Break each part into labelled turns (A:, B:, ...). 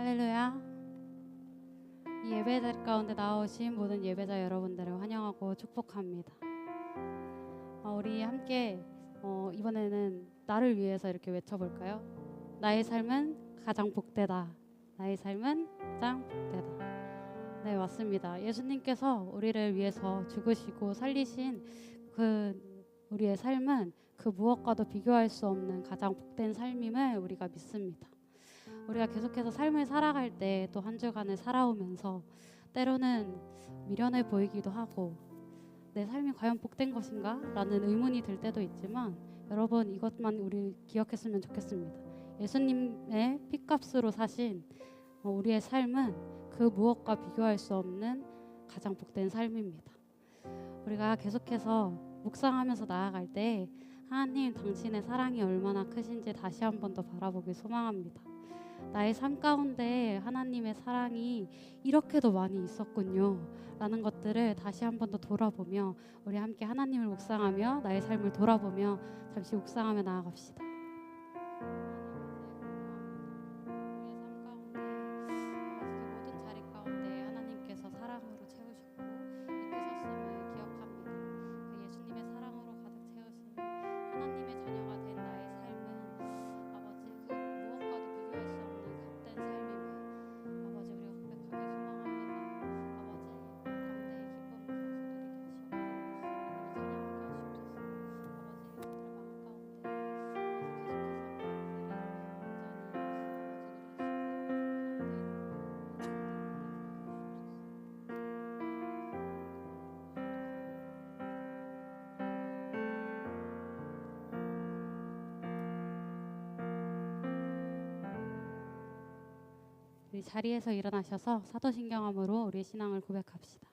A: 할렐루야. 이 예배자리 가운데 나오신 모든 예배자 여러분들을 환영하고 축복합니다. 우리 함께 이번에는 나를 위해서 이렇게 외쳐볼까요? 나의 삶은 가장 복되다. 나의 삶은 가장 복되다. 네, 맞습니다. 예수님께서 우리를 위해서 죽으시고 살리신 우리의 삶은 그 무엇과도 비교할 수 없는 가장 복된 삶임을 우리가 믿습니다. 우리가 계속해서 삶을 살아갈 때 또 한 주간을 살아오면서 때로는 미련해 보이기도 하고 내 삶이 과연 복된 것인가? 라는 의문이 들 때도 있지만 여러분, 이것만 우리 기억했으면 좋겠습니다. 예수님의 핏값으로 사신 우리의 삶은 그 무엇과 비교할 수 없는 가장 복된 삶입니다. 우리가 계속해서 묵상하면서 나아갈 때 하나님, 당신의 사랑이 얼마나 크신지 다시 한 번 더 바라보길 소망합니다. 나의 삶 가운데 하나님의 사랑이 이렇게도 많이 있었군요 라는 것들을 다시 한 번 더 돌아보며 우리 함께 하나님을 묵상하며 나의 삶을 돌아보며 잠시 묵상하며 나아갑시다. 모든 자리 가운데 하나님께서 사랑으로 채우셨고 이끄셨음을 기억합니다. 그 예수님의 사랑으로 가득 채우신 하나님의 자녀가 된 나의 삶은 아버지, 그 무엇과도 비교할 수 없는 값된 삶임을 아버지, 우리가 고백하길 소망합니다. 아버지, 담대히 기쁨을 누리게 하시옵소서. 우리 자리에서 일어나셔서 사도신경함으로 우리의 신앙을 고백합시다.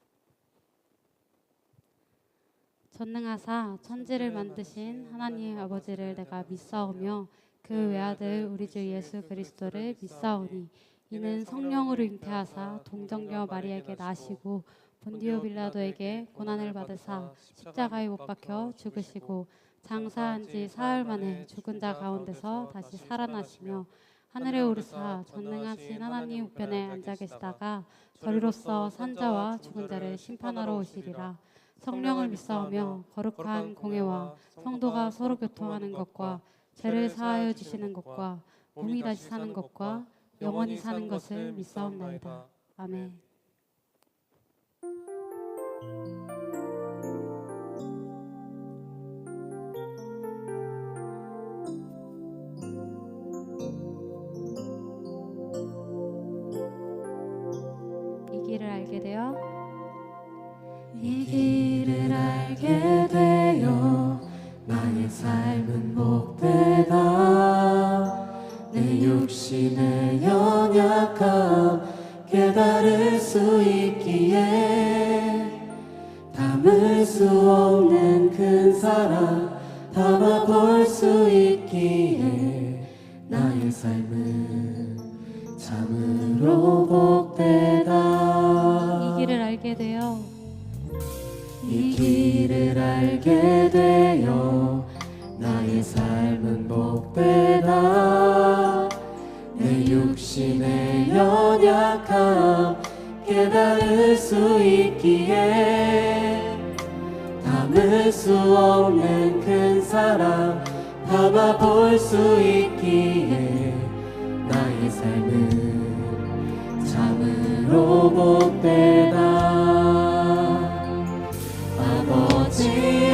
A: 전능하사 천지를 만드신 하나님 아버지를 내가 믿사오며 그 외아들 우리 주 예수 그리스도를 믿사오니 이는 성령으로 잉태하사 동정녀 마리아에게 나시고 본디오 빌라도에게 고난을 받으사 십자가에 못 박혀 죽으시고 장사한 지 사흘 만에 죽은 자 가운데서 다시 살아나시며 하늘에 오르사 전능하신 하나님 우편에 앉아 계시다가 저리로서 산자와 죽은 자를 심판하러 오시리라. 성령을 믿사오며 거룩한 공회와 성도가 서로 교통하는 것과 죄를 사하여 주시는 것과 몸이 다시 사는 것과 영원히 사는 것을 믿사옵나이다. 아멘. 이 길을 알게 되어 나의 삶은 복되다. 내 육신의 연약함 깨달을 수 있기에 담을 수 없는 큰 사랑 담아 볼 수 있기에 나의 삶은 참으로 복되다. 이 길을 알게 되어 이 길을 알게 되어 나의 삶은 복되다. 내 육신의 연약함 깨달을 수 있기에 담을 수 없는 큰 사랑 담아 볼 수 있기에 나의 삶은 참으로 복되다. 아버지의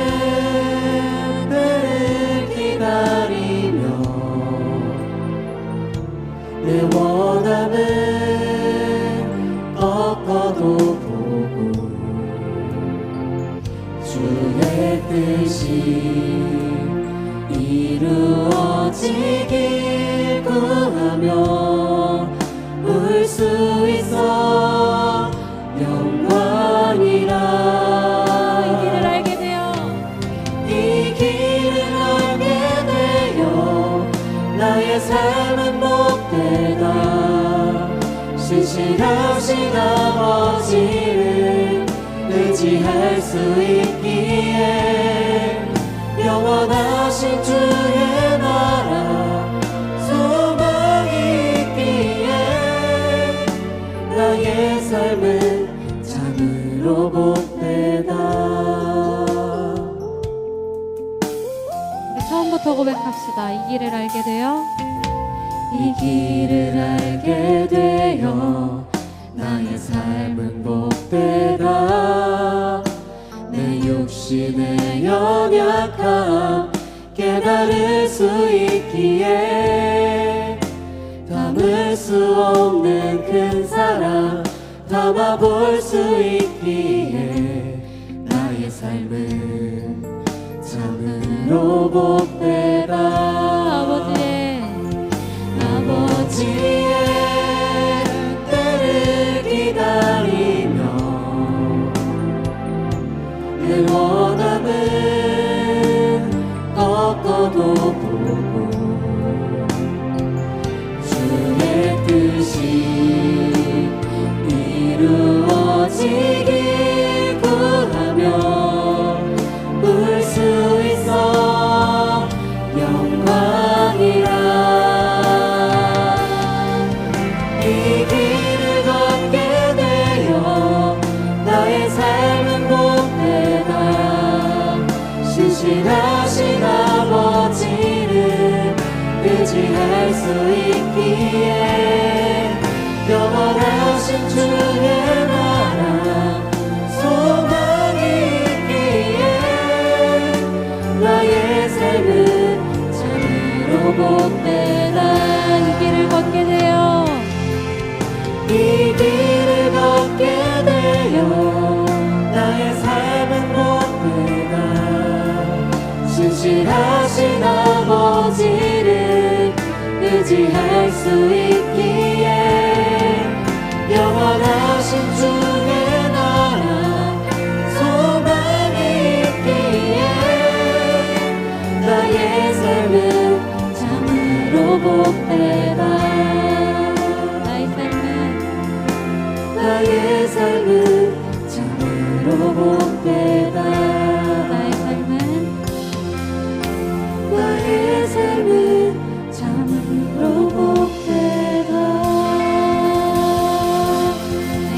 A: 은혜를 기다리며 내 원함을 꺾어도 보고 주의 뜻이 이루어지길 구하며 울 수 있어 영광이라. 나의 삶은 복되다. 신실하신 아버지를 의지할 수 있기에 영원하신 주의 나라 소망이 있기에
B: 삶은 참으로 복되다.
A: 우리 처음부터 고백합시다. 이 길을 알게 되어
B: 이 길을 알게 되어 나의 삶은 복되다. 내 육신의 연약함 깨달을 수 있기에 담을 수 없는 큰 사랑 담아볼 수 있기에 나의 삶은 참으로 복되다. 아버지의 때를 기다리며 내 원함은 꺾어도 보고 주의 뜻이 이루어지길 구하며 울 수 있어 영광이라. 이 길을 걷게 되어 나의 삶은 복되다. 신실하신 아버지를 의지할 수 있기에 영원하신 주의 나라 소망이 있기에 나의 삶은 참으로 복되다.
A: 이 길을 걷게 되어
B: 이 길을 걷게 되어 나의 삶은 복되다. 신실하신 아버지를 의지할 수 있기에 영원하신 주의 나라 소망이 있기에 나의 삶은 참으로 복되다. 나의 삶은 참으로 복되다. 나의 삶은 참으로 복되다.
A: 네.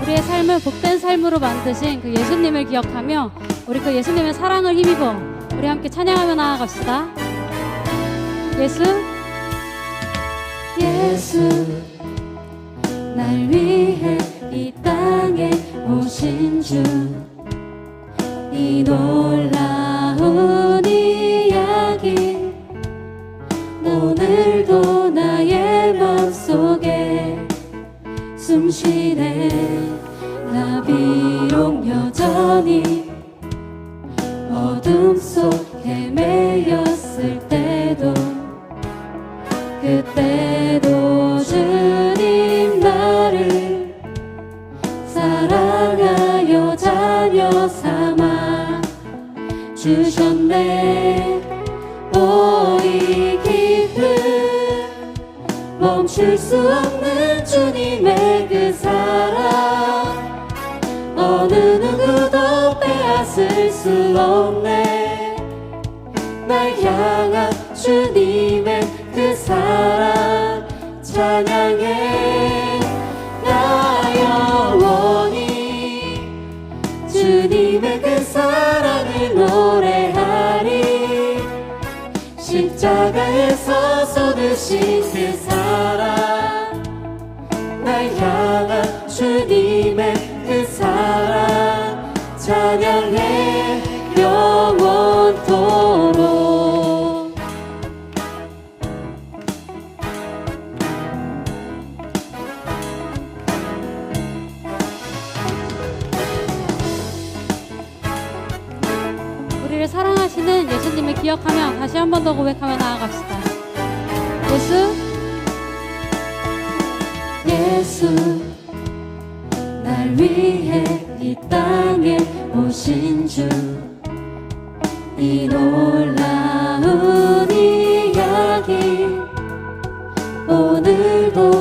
A: 우리의 삶을 복된 삶으로 만드신 그 예수님을 기억하며 우리 그 예수님의 사랑을 힘입어 우리 함께 찬양하며 나아갑시다. 예수
B: 날 위해 이 땅에 오신 주 이 놀라운 이야기 오늘도 나의 맘속에 숨쉬네. 나 비록 여전히 어둠 속 헤매였을 때도 그때도 주님 나를 사랑하여 자녀 삼아 주셨네. 오 이 기쁨 멈출 수 없는 주님의 그 사랑 어느 누구도 빼앗을 수 없네. 날 향한 주님의 그 사랑 찬양해. 나 영원히 주님의 그 사랑을 노래하리. 십자가에서 쏟으신 그 사랑 날 향한 주님의 그 사랑 찬양해 영원토록.
A: 우리를 사랑하시는 예수님을 기억하며 다시 한 번 더 고백하며 나아갑시다.
B: 예수 날 위해 이 땅에 오신 주 이 놀라운 이야기 오늘도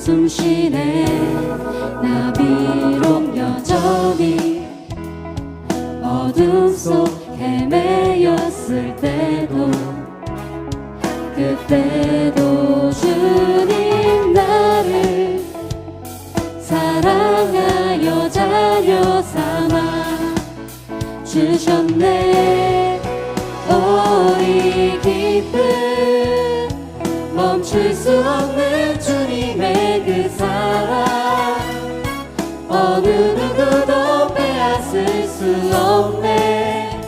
B: 숨쉬네. 나 비록 여전히 어둠 속 헤매였을 때도, 그때도 주님 나를 사랑하여 자녀 삼아 주셨네. 이 기쁨 멈출 수 없는 주님의 그 사랑, 어느 누구도 빼앗을 수 없네.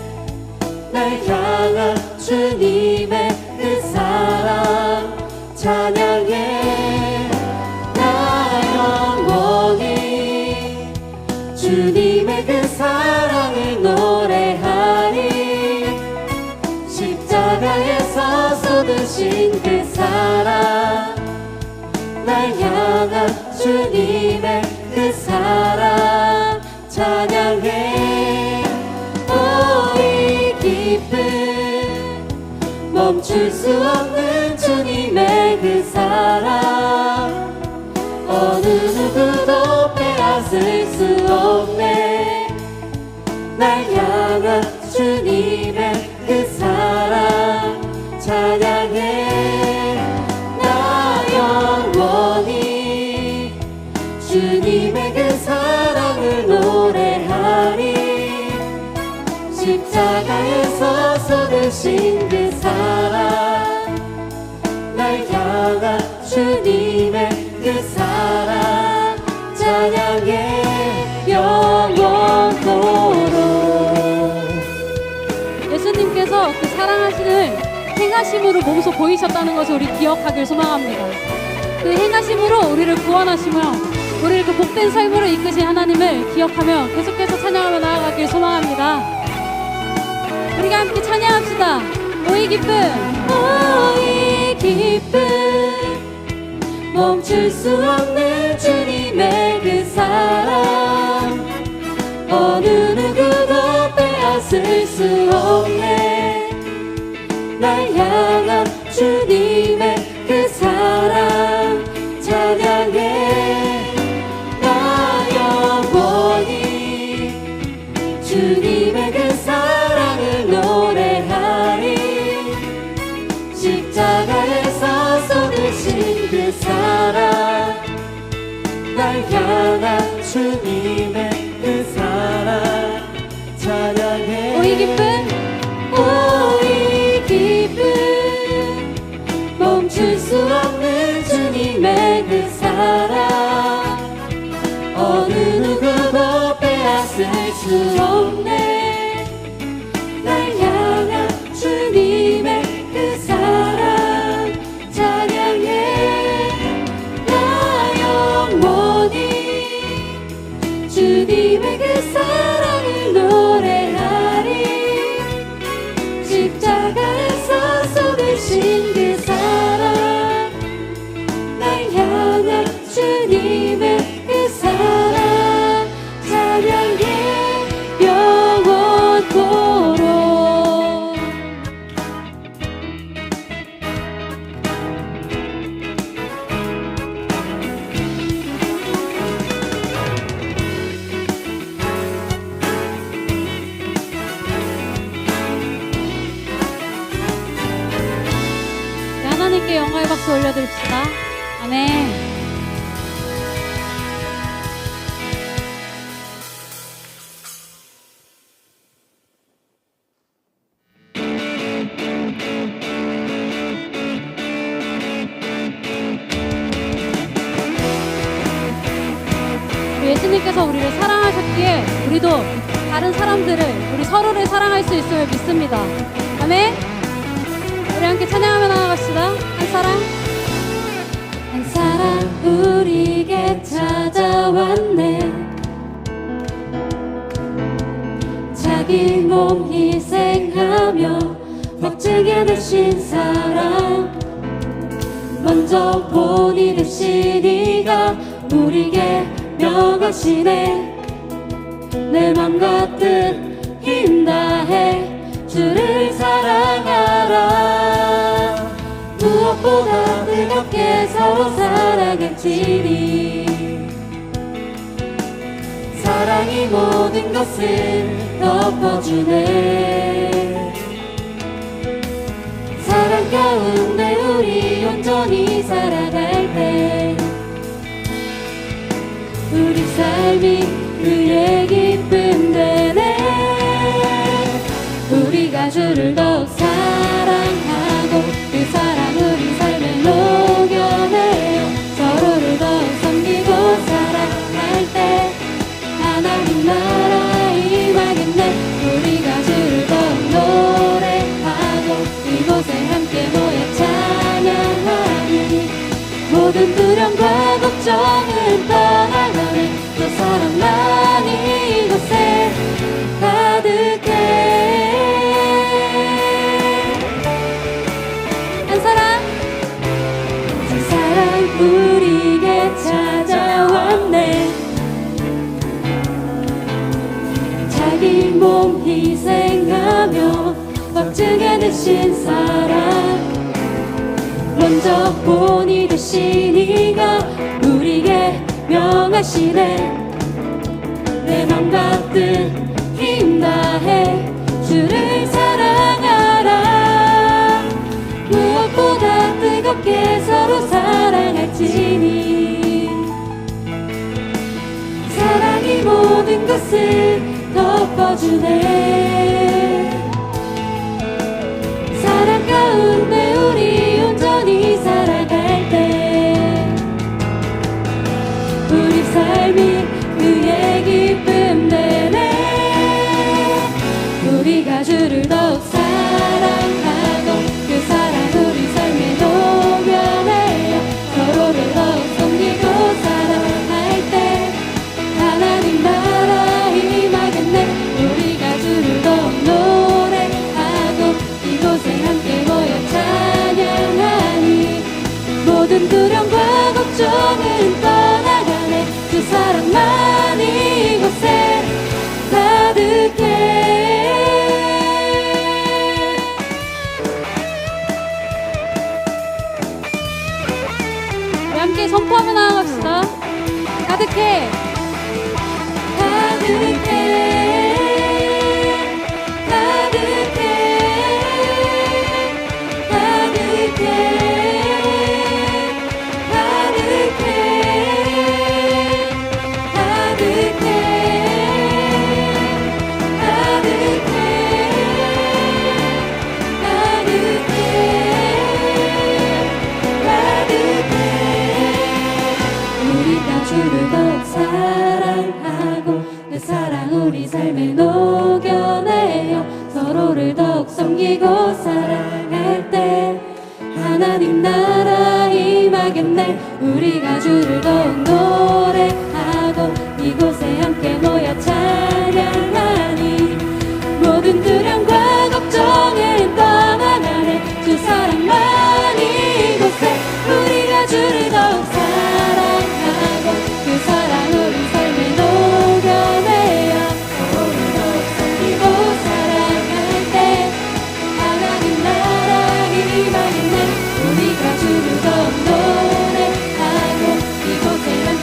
B: 날 향한 주님의 그 사랑 찬양해. 나 영원히 주님의 그 사랑을 노래하리. 십자가에서 쏟으신 그 사랑, 날 향한 주님의 그 사랑 찬양해. 이 기쁨 멈출 수 없는 주님의 그 사랑, 어느 누구도 빼앗을 수 없네. 날 향한 주님의 그 사랑 찬양해. 나 영원히 주님의 그 사랑을 노래하리. 십자가에서 쏟으신 그 사랑, 날 향한 주님의 그 사랑 찬양해. 영원토록.
A: 예수님께서 그 사랑하시는 행하심으로 몸소 보이셨다는 것을 우리 기억하길 소망합니다. 그 행하심으로 우리를 구원하시며 우리를 그 복된 삶으로 이끄신 하나님을 기억하며 계속해서 찬양하며 나아가길 소망합니다. 우리가 함께 찬양합시다. 오이 기쁨,
B: 오이 기쁨 멈출 수 없는 주님의 그 사랑, 어느 누구도 빼앗을 수 없네. 날 향한 주님의 그 사랑 찬양해. 나 영원히 주님의 그 사랑을 노래하리. 십자가에서 쏟으신 그 사랑, 날 향한 주님의 그 사랑 찬양해.
A: 오이 기쁨,
B: 오이 기쁨 멈출 수 없는 주님의 그 사랑, 어느 누구도 빼앗을 수 없네. 날 향한 주님의 그 사랑 찬양해. 나 영원히 주님의 그 사랑을 노래하리. 십자가에서 쏟으신 그 사랑, 날 향한 주님의 그 사랑 찬양해. 영원토록.
A: 하나님께 영광의 박수 올려드립시다. 아멘. 예수님께서 우리를 사랑하셨기에 우리도 다른 사람들을, 우리 서로를 사랑할 수 있음을 믿습니다. 아멘. 우리 함께 찬양하며 나아갑시다. 한 사랑,
B: 한 사랑 우리에게 찾아왔네. 자기 몸 희생하며 복제게 되신 사랑, 먼저 본이 되신 이가 우리에게 명하시네. 내 맘과 뜻 힘 다해 주를 사랑하라. 무엇보다 뜨겁게 서로 사랑할지니 사랑이 모든 것을 덮어주네. 사랑 가운데 우리 온전히 살아갈 때 우리 삶이 그의 기쁨 되네. 우리가 주를 더욱 사랑하고 그 사랑 우리 삶에 녹여내요. 서로를 더욱 섬기고 사랑할 때 하나님 나라 임하겠네. 우리가 주를 더욱 노래하고 이곳에 함께 모여 찬양하니 모든 두려움과 걱정은 떠나가네. 또 사랑만이 이곳에 가득해. 한 사람 그 사랑 우리에게 찾아왔네. 자기 몸 희생하며 걱정에 드신 사랑 먼저 본이 되신 이가 우리에게 명하시네. 내 맘 가득 힘 다해 주를 사랑하라. 무엇보다 뜨겁게 서로 사랑할지니 사랑이 모든 것을 덮어주네. 사랑 가운데 우리 온전히 살아갈 때 우리 삶이 그의 기쁨 되네. 우리가 주를 더욱 사랑하고 그 사랑 우리 삶에 녹여내요. 서로를 더욱 섬기고 사랑할 때 하나님 나라 임하겠네. 우리가 주를 더욱 노래하고 이곳에 함께 모여 찬양하니 모든 두려움과 걱정은 떠나가네. 주 사랑만이 이곳에 가득해.
A: 우리 함께 선포하며 나아갑시다. 가득해.
B: 가득해. 가득해. 가득해. 가득해. 가득해. 가득해. 가득해. 우리가 주를 더욱 사랑하고 그 사랑 우리 삶에 녹여내요. 서로를 더욱 섬기고 사랑할 때 하나님 나라 임하겠네. 우리가 주를 더욱 노래하고 이곳에 함께 모여 찬양하니 모든 두려움과 걱정은 떠나가네. 주 사랑만이 이곳에 우리가 주를 더욱 사랑하고 그 사랑 우리 삶에 녹여내요. 서로를 더욱 섬기고 사랑할 때 하나님 나라 임하겠네. 우리가 주를 더욱 노래하고 이곳에 함께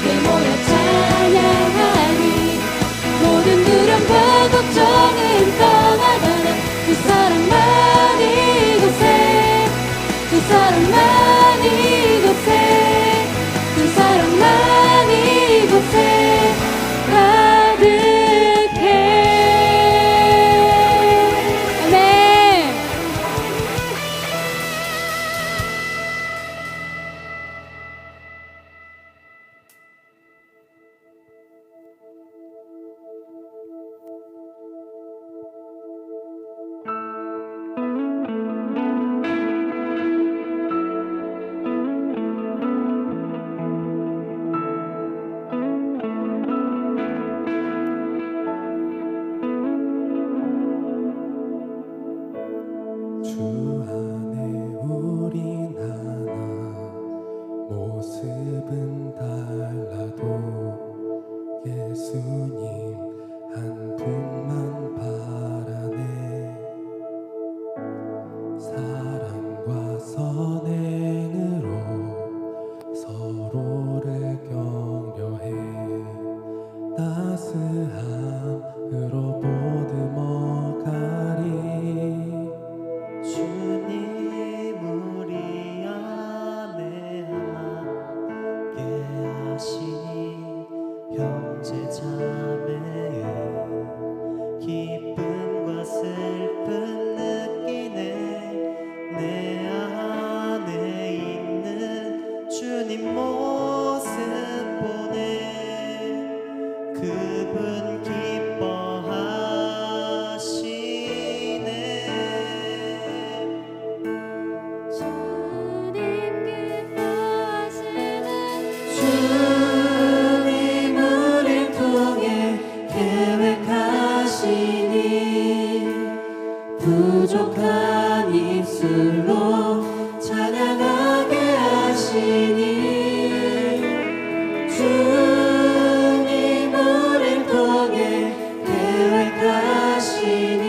B: 주님 우릴 통해 계획하시니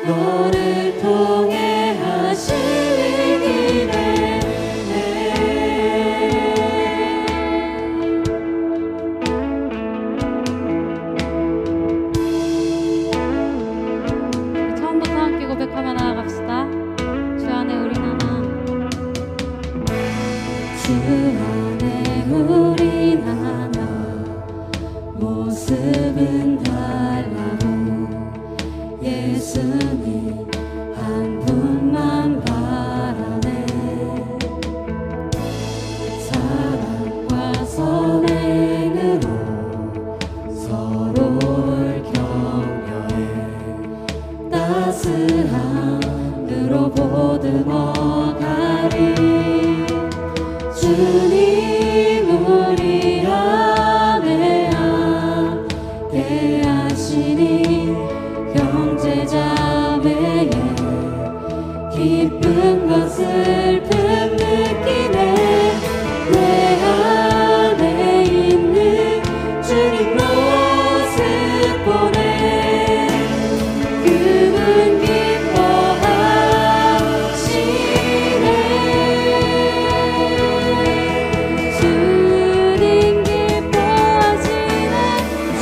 B: 너를 통해 하시기를
A: 처음부터 함께 고백하며 나아갑시다. 주 안에 우린 하나.
B: 주 안에 우린 하나 모습은 달라도 예수님 한 분만 바라네 사랑과 선행으로 서로를 격려해 따스함으로 보듬어가리 주님 우리 안에 함께 하시니 형제자매의 기쁨과 슬픔 느끼네 내 안에 있는 주님 모습 보네 그분 기뻐하시네 주님 기뻐하시네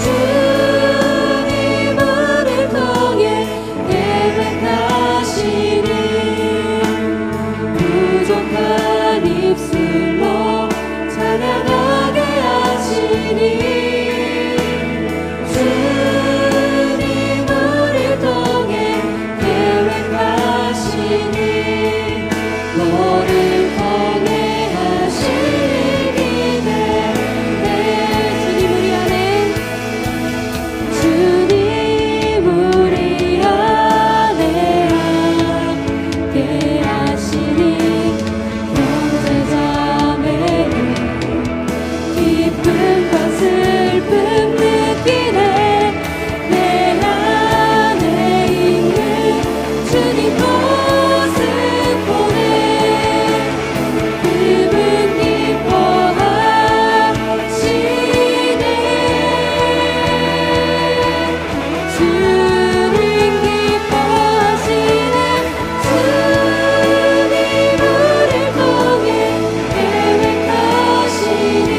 B: 주님 우릴 통해 계획하시니 부족한 입술로 찬양하게 하시니 주님 우릴 통해 계획하시니 너를 통해 하시기를 주님 우리 안에 주님 우리 안에 함께 하시니 형제자매의 기쁨과 슬픔 느끼네 내 안에 있는 주님 모습 보네 그분 기뻐하시네 주님 기뻐하시네 주님 우릴 통해 계획하시니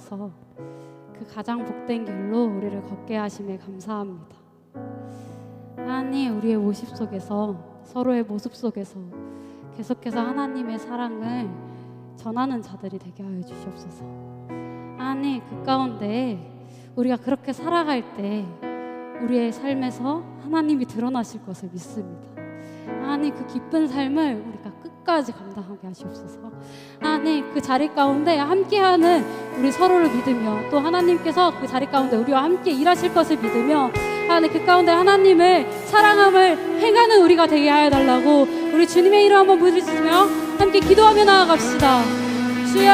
A: 주셔서 그 가장 복된 길로 우리를 걷게 하심에 감사합니다. 하나님, 우리의 모습 속에서, 서로의 모습 속에서 계속해서 하나님의 사랑을 전하는 자들이 되게 하여 주시옵소서. 하나님, 그 가운데 우리가 그렇게 살아갈 때 우리의 삶에서 하나님이 드러나실 것을 믿습니다. 하나님, 그 기쁜 삶을 우리가 끝까지 감당하게 하시옵소서. 하나님, 그 자리 가운데 함께하는 우리 서로를 믿으며, 또 하나님께서 그 자리 가운데 우리와 함께 일하실 것을 믿으며, 하나님, 그 가운데 하나님을 사랑함을 행하는 우리가 되게 하여 달라고 우리 주님의 이름 한번 부르시며 함께 기도하며 나아갑시다. 주여,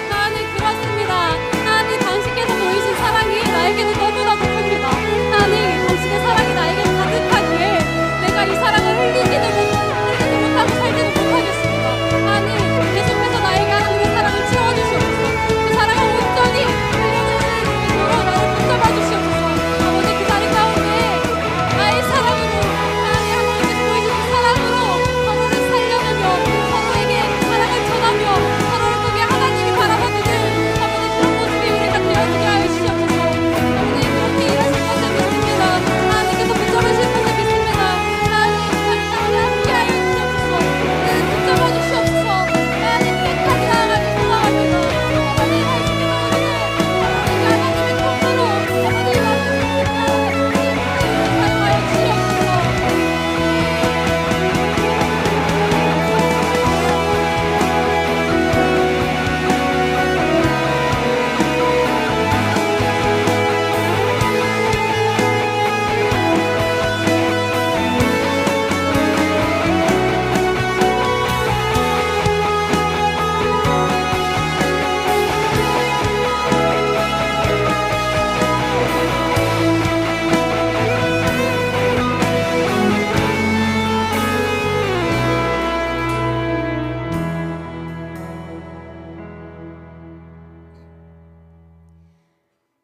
A: 하나님, 그렇습니다. 하나님, 당신께서 보이신 사랑이 나에게는 너무나 부릅니다. 하나님, 당신의 사랑이 나에게 가득하기에 내가 이 사랑을 흘리지도 못하고 살지도 못하겠습니다. 하나님, 계속해서 나에게 하나님의 사랑을 채워주시옵소서. 그 사랑을 온전히 흘려내는 으로 나를 붙잡아 주시옵소서. 아버지, 그 자리 가운데 나의 사랑으로, 하나님, 하나님께서 보여주신 사랑으로 서로를 살려내며 서로에게 사랑을 전하며 서로를 보게 하나님이 바라보는 아버지, 그런 모습이 우리가 되어지게 하여 주시옵소서. 아버지, 그렇게 일하실 것을 믿습니다. 하나님께서 붙잡으실 것을 믿습니다. 하나님, 그 자리 가운데 함께하여 주시옵소서. 붙잡아 주시옵소서. 하나님, 끝까지 나아가길 소망합니다. 아버지, 당신께서 우리를 아버지, 하나님의 통로로 아버지, 사용하여 주시옵소서.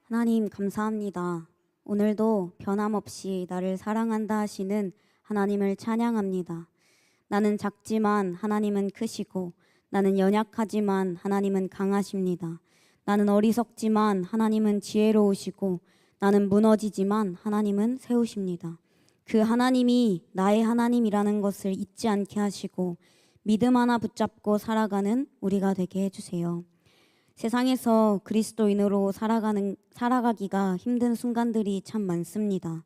C: 하나님, 감사합니다. 오늘도 변함없이 나를 사랑한다 하시는 하나님을 찬양합니다. 나는 작지만 하나님은 크시고, 나는 연약하지만 하나님은 강하십니다. 나는 어리석지만 하나님은 지혜로우시고, 나는 무너지지만 하나님은 세우십니다. 그 하나님이 나의 하나님이라는 것을 잊지 않게 하시고 믿음 하나 붙잡고 살아가는 우리가 되게 해주세요. 세상에서 그리스도인으로 살아가기가 힘든 순간들이 참 많습니다.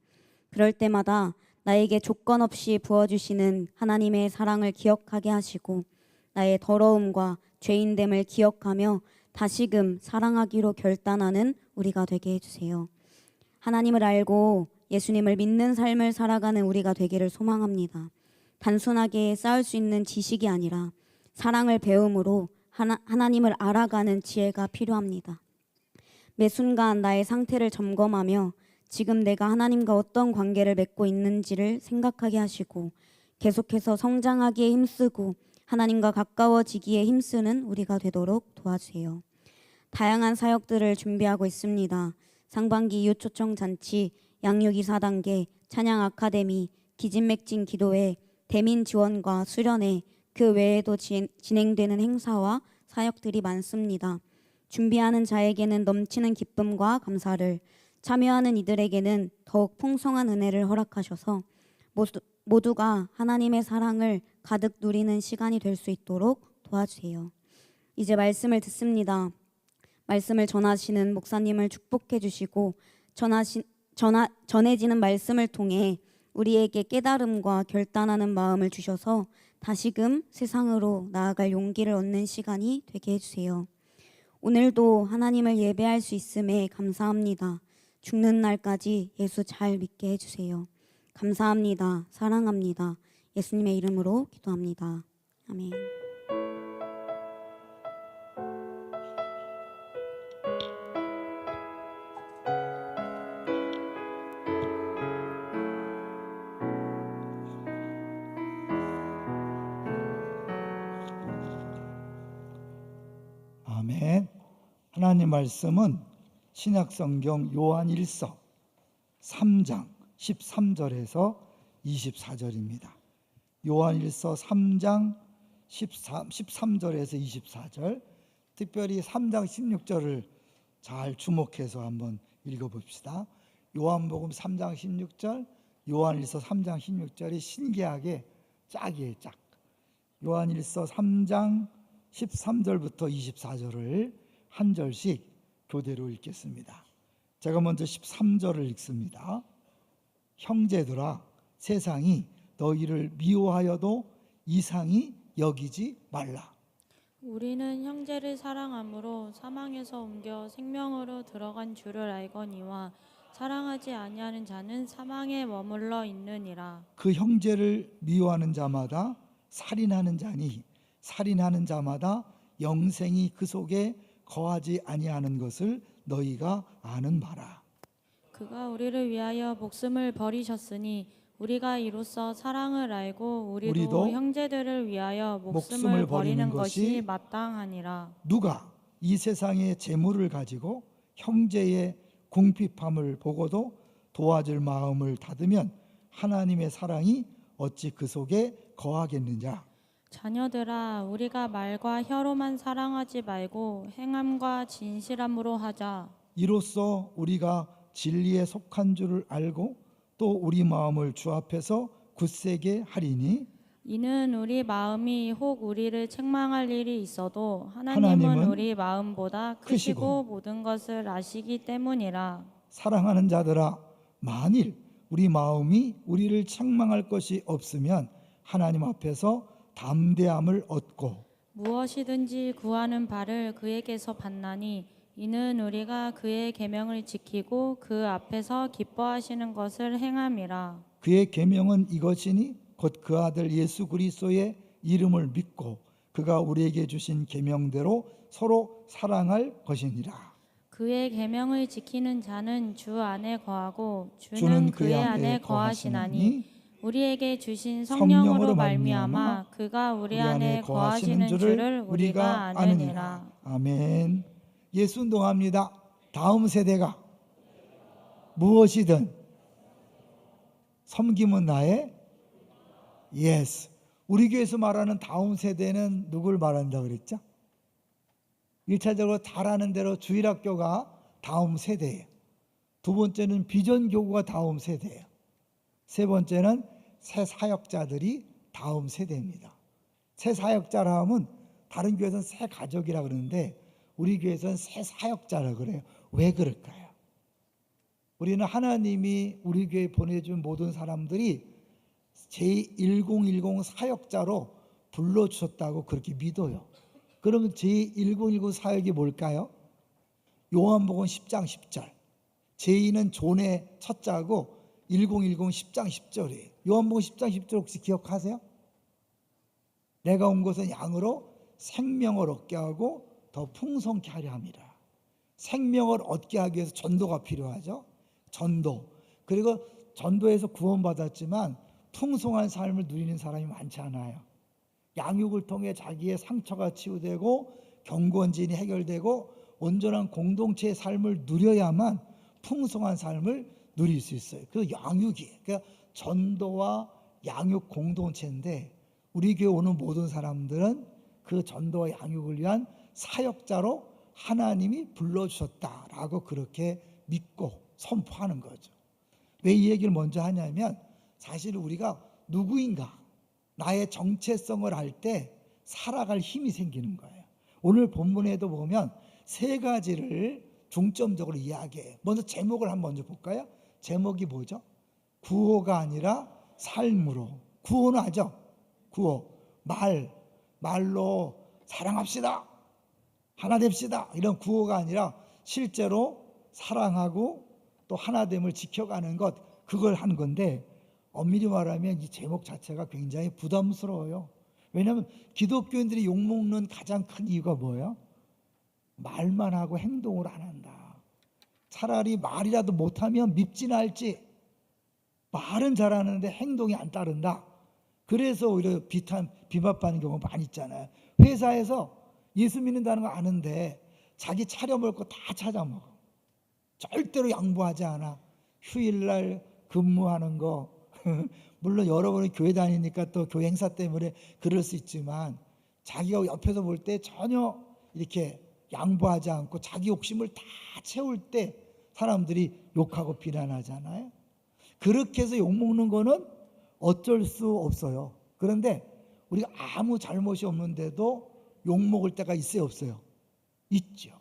C: 그럴 때마다 나에게 조건 없이 부어주시는 하나님의 사랑을 기억하게 하시고, 나의 더러움과 죄인됨을 기억하며 다시금 사랑하기로 결단하는 우리가 되게 해주세요. 하나님을 알고 예수님을 믿는 삶을 살아가는 우리가 되기를 소망합니다. 단순하게 쌓을 수 있는 지식이 아니라 사랑을 배움으로 하나님을 알아가는 지혜가 필요합니다. 매 순간 나의 상태를 점검하며 지금 내가 하나님과 어떤 관계를 맺고 있는지를 생각하게 하시고, 계속해서 성장하기에 힘쓰고 하나님과 가까워지기에 힘쓰는 우리가 되도록 도와주세요. 다양한 사역들을 준비하고 있습니다. 상반기 이웃 초청 잔치, 양육이 4단계, 찬양 아카데미, 기진맥진 기도회, 대민 지원과 수련회, 그 외에도 진행되는 행사와 사역들이 많습니다. 준비하는 자에게는 넘치는 기쁨과 감사를, 참여하는 이들에게는 더욱 풍성한 은혜를 허락하셔서 모두가 하나님의 사랑을 가득 누리는 시간이 될 수 있도록 도와주세요. 이제 말씀을 듣습니다. 말씀을 전하시는 목사님을 축복해 주시고, 전해지는 말씀을 통해 우리에게 깨달음과 결단하는 마음을 주셔서 다시금 세상으로 나아갈 용기를 얻는 시간이 되게 해주세요. 오늘도 하나님을 예배할 수 있음에 감사합니다. 죽는 날까지 예수 잘 믿게 해주세요. 감사합니다. 사랑합니다. 예수님의 이름으로 기도합니다. 아멘.
D: 아멘. 하나님 말씀은 신약성경 요한일서 3장 13절에서 24절입니다. 요한일서 3장 13절에서 24절, 특별히 3장 16절을 잘 주목해서 한번 읽어봅시다. 요한복음 3장 16절, 요한일서 3장 16절이 신기하게 짝이에요, 짝. 요한일서 3장 13절부터 24절을 한 절씩 교대로 읽겠습니다. 제가 먼저 13절을 읽습니다. 형제들아, 세상이 너희를 미워하여도 이상히 여기지 말라.
B: 우리는 형제를 사랑함으로 사망에서 옮겨 생명으로 들어간 줄을 알거니와 사랑하지 아니하는 자는 사망에 머물러 있느니라.
D: 그 형제를 미워하는 자마다 살인하는 자니 살인하는 자마다 영생이 그 속에 거하지 아니하는 것을 너희가 아는 바라.
B: 그가 우리를 위하여 목숨을 버리셨으니 우리가 이로써 사랑을 알고 우리도 형제들을 위하여 목숨을 버리는 것이 마땅하니라.
D: 누가 이 세상의 재물을 가지고 형제의 궁핍함을 보고도 도와줄 마음을 닫으면 하나님의 사랑이 어찌 그 속에 거하겠느냐.
B: 자녀들아, 우리가 말과 혀로만 사랑하지 말고 행함과 진실함으로 하자.
D: 이로써 우리가 진리에 속한 줄을 알고 또 우리 마음을 주 앞에서 굳세게 하리니
B: 이는 우리 마음이 혹 우리를 책망할 일이 있어도 하나님은 우리 마음보다 크시고 모든 것을 아시기 때문이라.
D: 사랑하는 자들아, 만일 우리 마음이 우리를 책망할 것이 없으면 하나님 앞에서 담대함을 얻고
B: 무엇이든지 구하는 바를 그에게서 받나니 이는 우리가 그의 계명을 지키고 그 앞에서 기뻐하시는 것을 행함이라.
D: 그의 계명은 이것이니 곧 그 아들 예수 그리스도의 이름을 믿고 그가 우리에게 주신 계명대로 서로 사랑할 것이니라.
B: 그의 계명을 지키는 자는 주 안에 거하고 주는 그의 안에 거하시나니 우리에게 주신 성령으로 말미암아 그가 우리 안에 거하시는 줄을 우리가 아느니라.
D: 아멘. 예수 운동합니다. 다음 세대가 무엇이든 섬김은 나의 예스. 우리 교회에서 말하는 다음 세대는 누굴 말한다 그랬죠? 1차적으로 잘하는 대로 주일학교가 다음 세대예요. 두 번째는 비전교구가 다음 세대예요. 세 번째는 새 사역자들이 다음 세대입니다. 새 사역자라 하면 다른 교회에서는 새 가족이라 그러는데 우리 교회에서는 새 사역자라 그래요. 왜 그럴까요? 우리는 하나님이 우리 교회에 보내준 모든 사람들이 제1010 사역자로 불러주셨다고 그렇게 믿어요. 그러면 제1010 사역이 뭘까요? 요한복음 10장 10절. 제2는 존의 첫 자고 1010 10장 10절이에요. 요한복음 10장 10절 혹시 기억하세요? 내가 온 것은 양으로 생명을 얻게 하고 더 풍성케 하려 함이라. 생명을 얻게 하기 위해서 전도가 필요하죠. 전도. 그리고 전도에서 구원받았지만 풍성한 삶을 누리는 사람이 많지 않아요. 양육을 통해 자기의 상처가 치유되고 경건진이 해결되고 온전한 공동체의 삶을 누려야만 풍성한 삶을 누릴 수 있어요. 그 양육이, 그러니까 전도와 양육 공동체인데 우리 교회 오는 모든 사람들은 그 전도와 양육을 위한 사역자로 하나님이 불러주셨다라고 그렇게 믿고 선포하는 거죠. 왜 이 얘기를 먼저 하냐면 사실 우리가 누구인가 나의 정체성을 알 때 살아갈 힘이 생기는 거예요. 오늘 본문에도 보면 세 가지를 중점적으로 이야기해요. 먼저 제목을 한번 먼저 볼까요? 제목이 뭐죠? 구호가 아니라 삶으로. 구호는 하죠. 구호. 말로 사랑합시다. 하나 됩시다. 이런 구호가 아니라 실제로 사랑하고 또 하나됨을 지켜가는 것, 그걸 하는 건데 엄밀히 말하면 이 제목 자체가 굉장히 부담스러워요. 왜냐하면 기독교인들이 욕먹는 가장 큰 이유가 뭐예요? 말만 하고 행동을 안 한다. 차라리 말이라도 못하면 밉지나 할지 말은 잘하는데 행동이 안 따른다. 그래서 오히려 비판받는 경우가 많이 있잖아요. 회사에서 예수 믿는다는 거 아는데 자기 차려 먹을 거 다 찾아 먹어. 절대로 양보하지 않아. 휴일날 근무하는 거 물론 여러분이 교회 다니니까 또 교회 행사 때문에 그럴 수 있지만 자기가 옆에서 볼 때 전혀 이렇게 양보하지 않고 자기 욕심을 다 채울 때 사람들이 욕하고 비난하잖아요. 그렇게 해서 욕먹는 거는 어쩔 수 없어요. 그런데 우리가 아무 잘못이 없는데도 욕먹을 때가 있어요, 없어요? 있죠.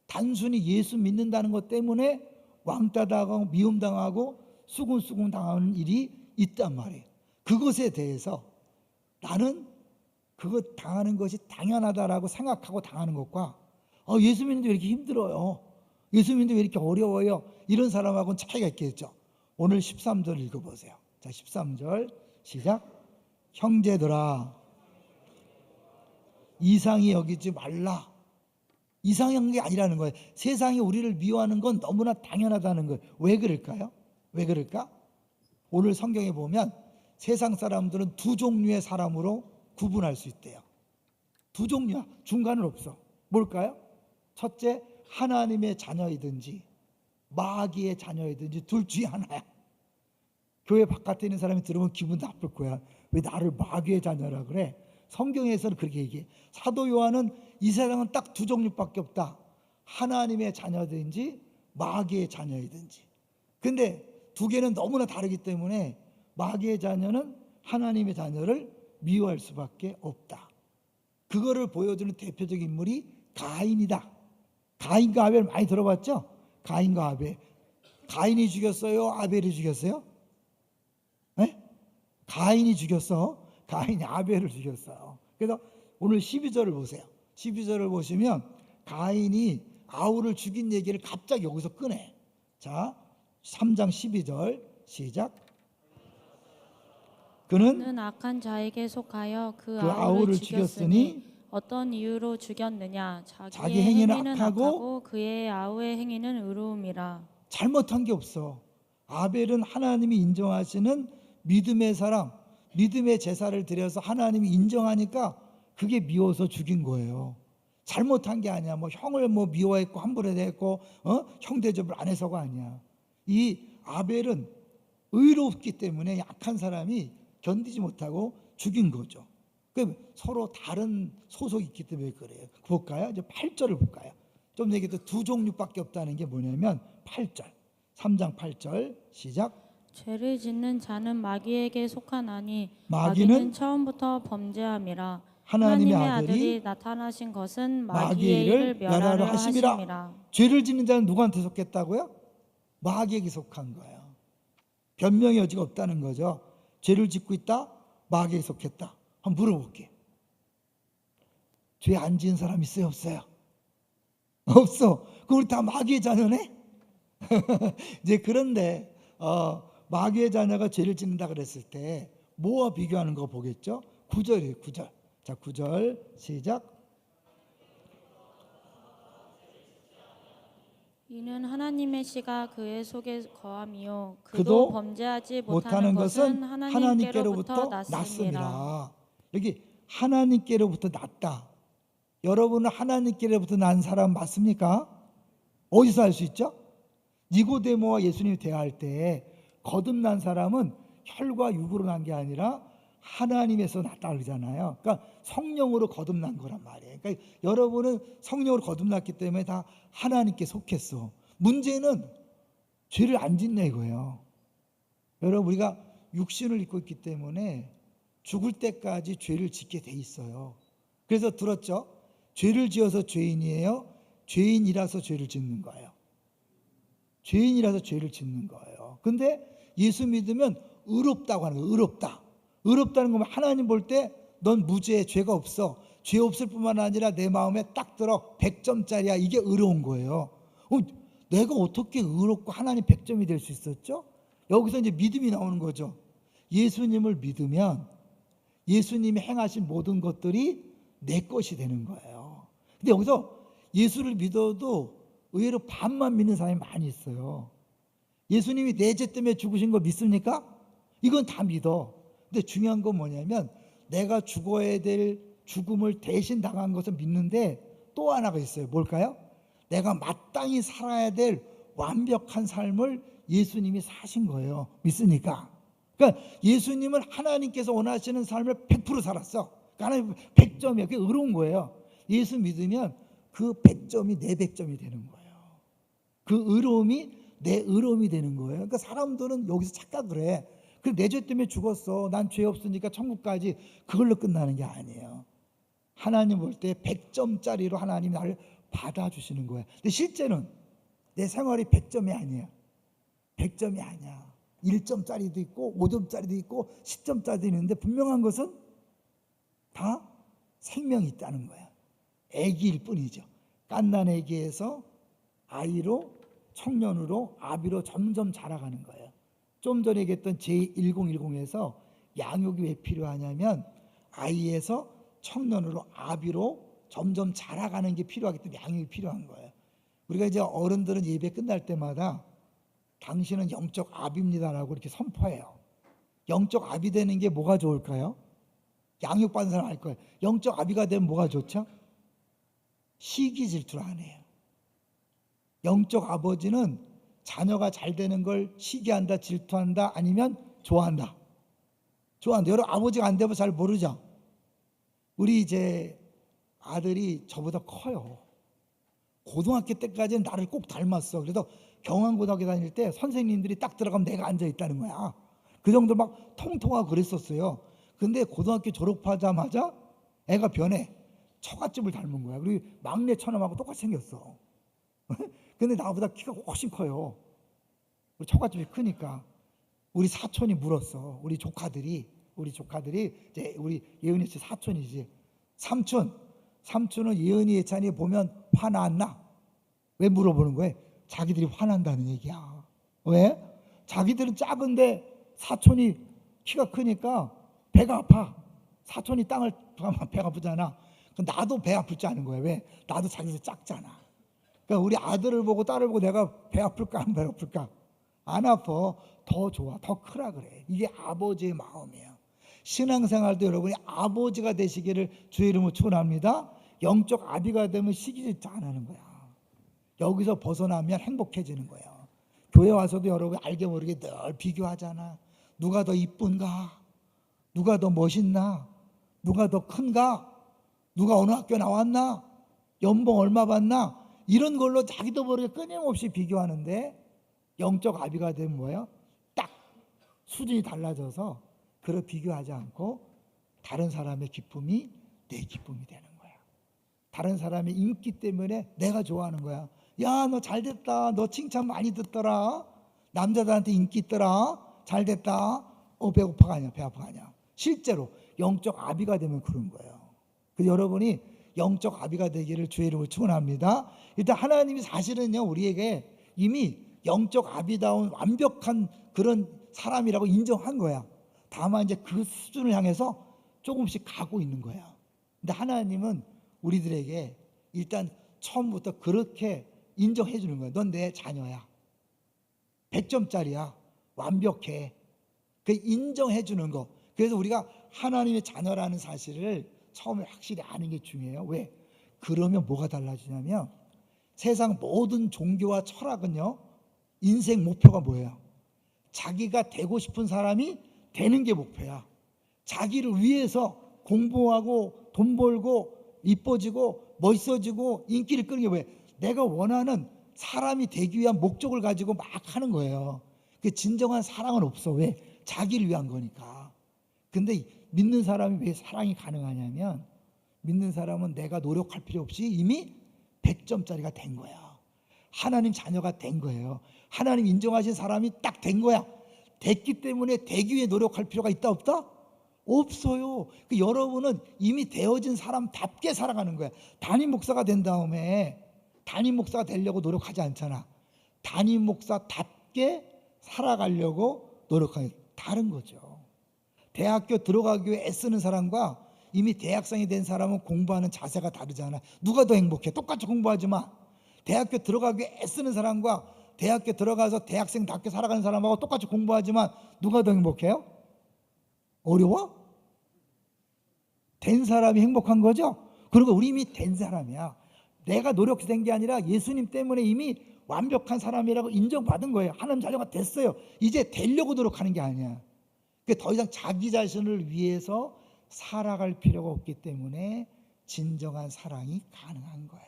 D: 단순히 예수 믿는다는 것 때문에 왕따 당하고 미움당하고 수군수군 당하는 일이 있단 말이에요. 그것에 대해서 나는 그거 당하는 것이 당연하다라고 생각하고 당하는 것과 예수 믿는데 왜 이렇게 힘들어요? 예수 믿는데 왜 이렇게 어려워요? 이런 사람하고는 차이가 있겠죠. 오늘 13절 읽어보세요. 자, 13절 시작. 형제들아, 이상히 여기지 말라. 이상한 게 아니라는 거예요. 세상이 우리를 미워하는 건 너무나 당연하다는 거예요. 왜 그럴까요? 왜 그럴까? 오늘 성경에 보면 세상 사람들은 두 종류의 사람으로 구분할 수 있대요. 두 종류야. 중간은 없어. 뭘까요? 첫째, 하나님의 자녀이든지 마귀의 자녀이든지 둘 중에 하나야. 교회 바깥에 있는 사람이 들으면 기분 나쁠 거야. 왜 나를 마귀의 자녀라 그래? 성경에서는 그렇게 얘기해. 사도 요한은 이 세상은 딱 두 종류밖에 없다. 하나님의 자녀든지 마귀의 자녀이든지. 근데 두 개는 너무나 다르기 때문에 마귀의 자녀는 하나님의 자녀를 미워할 수밖에 없다. 그거를 보여주는 대표적인 인물이 가인이다. 가인과 아벨 많이 들어봤죠? 가인과 아벨. 가인이 죽였어요? 아벨이 죽였어요? 네? 가인이 죽였어. 가인이 아벨을 죽였어요. 그래서 오늘 12절을 보세요. 12절을 보시면 가인이 아우를 죽인 얘기를 갑자기 여기서 꺼내. 자, 3장 12절 시작. 그는
B: 악한 자에게 속하여 그
D: 아우를 죽였으니
B: 어떤 이유로 죽였느냐?
D: 자기 행위는 악하고
B: 그의 아우의 행위는 의로움이라.
D: 잘못한 게 없어. 아벨은 하나님이 인정하시는 믿음의 사람, 믿음의 제사를 드려서 하나님이 인정하니까 그게 미워서 죽인 거예요. 잘못한 게 아니야. 뭐 형을 미워했고 함부로 대했고 형 대접을 안 해서가 아니야. 이 아벨은 의롭기 때문에 약한 사람이 견디지 못하고 죽인 거죠. 서로 다른 소속이 있기 때문에 그래요. 볼까요? 이제 8절을 볼까요? 좀 얘기해도 두 종류밖에 없다는 게 뭐냐면 8절, 3장 8절 시작.
B: 죄를 짓는 자는 마귀에게 속하나니
D: 마귀는
B: 처음부터 범죄함이라.
D: 하나님의
B: 아들이
D: 아들이
B: 나타나신 것은
D: 마귀의 일을 멸하려 하심이라. 죄를 짓는 자는 누구한테 속했다고요? 마귀에게 속한 거예요. 변명의 여지가 없다는 거죠. 죄를 짓고 있다? 마귀에게 속했다. 한번 물어볼게요. 죄 안 지은 사람 있어요? 없어요? 없어. 그럼 우리 다 마귀의 자녀네? 이제 그런데 마귀의 자녀가 죄를 짓는다 그랬을 때 뭐와 비교하는 거 보겠죠? 9절이에요. 9절. 자, 9절 시작.
B: 이는 하나님의 씨가 그의 속에 거함이요
D: 그도
B: 범죄하지
D: 못하는 것은 하나님께로부터 났습니다. 여기 하나님께로부터 났다. 여러분은 하나님께로부터 난 사람 맞습니까? 어디서 알 수 있죠? 니고데모와 예수님이 대화할 때 거듭난 사람은 혈과 육으로 난 게 아니라 하나님에서 났다 그러잖아요. 그러니까 성령으로 거듭난 거란 말이에요. 그러니까 여러분은 성령으로 거듭났기 때문에 다 하나님께 속했어. 문제는 죄를 안 짓냐 이거예요. 여러분, 우리가 육신을 입고 있기 때문에 죽을 때까지 죄를 짓게 돼 있어요. 그래서 들었죠? 죄를 지어서 죄인이에요. 죄인이라서 죄를 짓는 거예요. 죄인이라서 죄를 짓는 거예요. 근데 예수 믿으면 의롭다고 하는 거예요. 의롭다. 의롭다는 건 하나님 볼 때 넌 무죄, 죄가 없어. 죄 없을 뿐만 아니라 내 마음에 딱 들어 100점짜리야. 이게 의로운 거예요. 내가 어떻게 의롭고 하나님 100점이 될 수 있었죠? 여기서 이제 믿음이 나오는 거죠. 예수님을 믿으면 예수님이 행하신 모든 것들이 내 것이 되는 거예요. 근데 여기서 예수를 믿어도 의외로 반만 믿는 사람이 많이 있어요. 예수님이 내 죄 때문에 죽으신 거 믿습니까? 이건 다 믿어. 근데 중요한 건 뭐냐면 내가 죽어야 될 죽음을 대신 당한 것을 믿는데 또 하나가 있어요. 뭘까요? 내가 마땅히 살아야 될 완벽한 삶을 예수님이 사신 거예요. 믿습니까? 그러니까 예수님은 하나님께서 원하시는 삶을 100% 살았어. 그러니까 하나님 100점이야. 그게 의로운 거예요. 예수 믿으면 그 100점이 내 100점이 되는 거예요. 그 의로움이 내 의로움이 되는 거예요. 그러니까 사람들은 여기서 착각을 해. 그래, 내 죄 때문에 죽었어. 난 죄 없으니까 천국까지. 그걸로 끝나는 게 아니에요. 하나님 볼 때 100점짜리로 하나님이 나를 받아주시는 거예요. 근데 실제는 내 생활이 100점이 아니에요. 100점이 아니야. 1점짜리도 있고 5점짜리도 있고 10점짜리도 있는데 분명한 것은 다 생명이 있다는 거야. 아기일 뿐이죠. 갓난 아기에서 아이로, 청년으로, 아비로 점점 자라가는 거예요. 좀 전에 얘기했던 제1010에서 양육이 왜 필요하냐면 아이에서 청년으로, 아비로 점점 자라가는 게 필요하기 때문에 양육이 필요한 거예요. 우리가 이제 어른들은 예배 끝날 때마다 당신은 영적 아비입니다라고 이렇게 선포해요. 영적 아비 되는 게 뭐가 좋을까요? 양육받은 사람 알 거예요. 영적 아비가 되면 뭐가 좋죠? 시기 질투를 안 해요. 영적 아버지는 자녀가 잘 되는 걸 시기한다, 질투한다, 아니면 좋아한다. 좋아한다. 여러분 아버지가 안 되면 잘 모르죠. 우리 이제 아들이 저보다 커요. 고등학교 때까지는 나를 꼭 닮았어. 그래서 경안고등학교 다닐 때 선생님들이 딱 들어가면 내가 앉아 있다는 거야. 그 정도 막 통통하고 그랬었어요. 근데 고등학교 졸업하자마자 애가 변해. 처갓집을 닮은 거야. 그리고 막내 처남하고 똑같이 생겼어. 근데 나보다 키가 훨씬 커요. 우리 처갓집이 크니까 우리 사촌이 물었어. 우리 조카들이 이제 우리 예은이 씨 사촌이지. 삼촌은 예은이 예찬이 보면 화나 안 나? 왜 물어보는 거예요? 자기들이 화난다는 얘기야. 왜? 자기들은 작은데 사촌이 키가 크니까 배가 아파. 사촌이 땅을 가면 배가 아프잖아. 나도 배 아플 줄 아는 거예요. 왜? 나도 자기들 작잖아. 그러니까 우리 아들을 보고 딸을 보고 내가 배 아플까 안 배 아플까? 안 아파. 더 좋아. 더 크라 그래. 이게 아버지의 마음이에요. 신앙생활도 여러분이 아버지가 되시기를 주의 이름으로 축원합니다. 영적 아비가 되면 시기질투 안 하는 거야. 여기서 벗어나면 행복해지는 거예요. 교회 와서도 여러분 알게 모르게 늘 비교하잖아. 누가 더 이쁜가? 누가 더 멋있나? 누가 더 큰가? 누가 어느 학교 나왔나? 연봉 얼마 받나? 이런 걸로 자기도 모르게 끊임없이 비교하는데 영적 아비가 되면 뭐예요? 딱 수준이 달라져서 그걸 비교하지 않고 다른 사람의 기쁨이 내 기쁨이 되는 거야. 다른 사람의 인기 때문에 내가 좋아하는 거야. 야, 너 잘됐다. 너 칭찬 많이 듣더라. 남자들한테 인기 있더라. 잘됐다. 배고파가 아니야. 배 아파가 아니야. 실제로 영적 아비가 되면 그런 거예요. 그래서 여러분이 영적 아비가 되기를 주의 이름으로 축원합니다. 일단 하나님이 사실은요 우리에게 이미 영적 아비다운 완벽한 그런 사람이라고 인정한 거야. 다만 이제 그 수준을 향해서 조금씩 가고 있는 거야. 근데 하나님은 우리들에게 일단 처음부터 그렇게 인정해 주는 거야. 넌 내 자녀야. 100점짜리야. 완벽해. 그 인정해 주는 거. 그래서 우리가 하나님의 자녀라는 사실을 처음에 확실히 아는 게 중요해요. 왜? 그러면 뭐가 달라지냐면 세상 모든 종교와 철학은요 인생 목표가 뭐예요? 자기가 되고 싶은 사람이 되는 게 목표야. 자기를 위해서 공부하고 돈 벌고 이뻐지고 멋있어지고 인기를 끄는 게 왜? 내가 원하는 사람이 되기 위한 목적을 가지고 막 하는 거예요. 그 진정한 사랑은 없어. 왜? 자기를 위한 거니까. 근데 믿는 사람이 왜 사랑이 가능하냐면 믿는 사람은 내가 노력할 필요 없이 이미 100점짜리가 된 거야. 하나님 자녀가 된 거예요. 하나님 인정하신 사람이 딱 된 거야. 됐기 때문에 되기 위해 노력할 필요가 있다 없다? 없어요. 그 여러분은 이미 되어진 사람답게 살아가는 거야. 담임 목사가 된 다음에 담임 목사가 되려고 노력하지 않잖아. 담임 목사답게 살아가려고 노력하는 다른 거죠. 대학교 들어가기 위해 애쓰는 사람과 이미 대학생이 된 사람은 공부하는 자세가 다르잖아. 누가 더 행복해? 똑같이 공부하지 마. 대학교 들어가기 위해 애쓰는 사람과 대학교 들어가서 대학생답게 살아가는 사람하고 똑같이 공부하지만 누가 더 행복해요? 어려워? 된 사람이 행복한 거죠? 그리고 우리 이미 된 사람이야. 내가 노력해서 된 게 아니라 예수님 때문에 이미 완벽한 사람이라고 인정받은 거예요. 하나님 자녀가 됐어요. 이제 되려고 노력하는 게 아니야. 더 이상 자기 자신을 위해서 살아갈 필요가 없기 때문에 진정한 사랑이 가능한 거예요.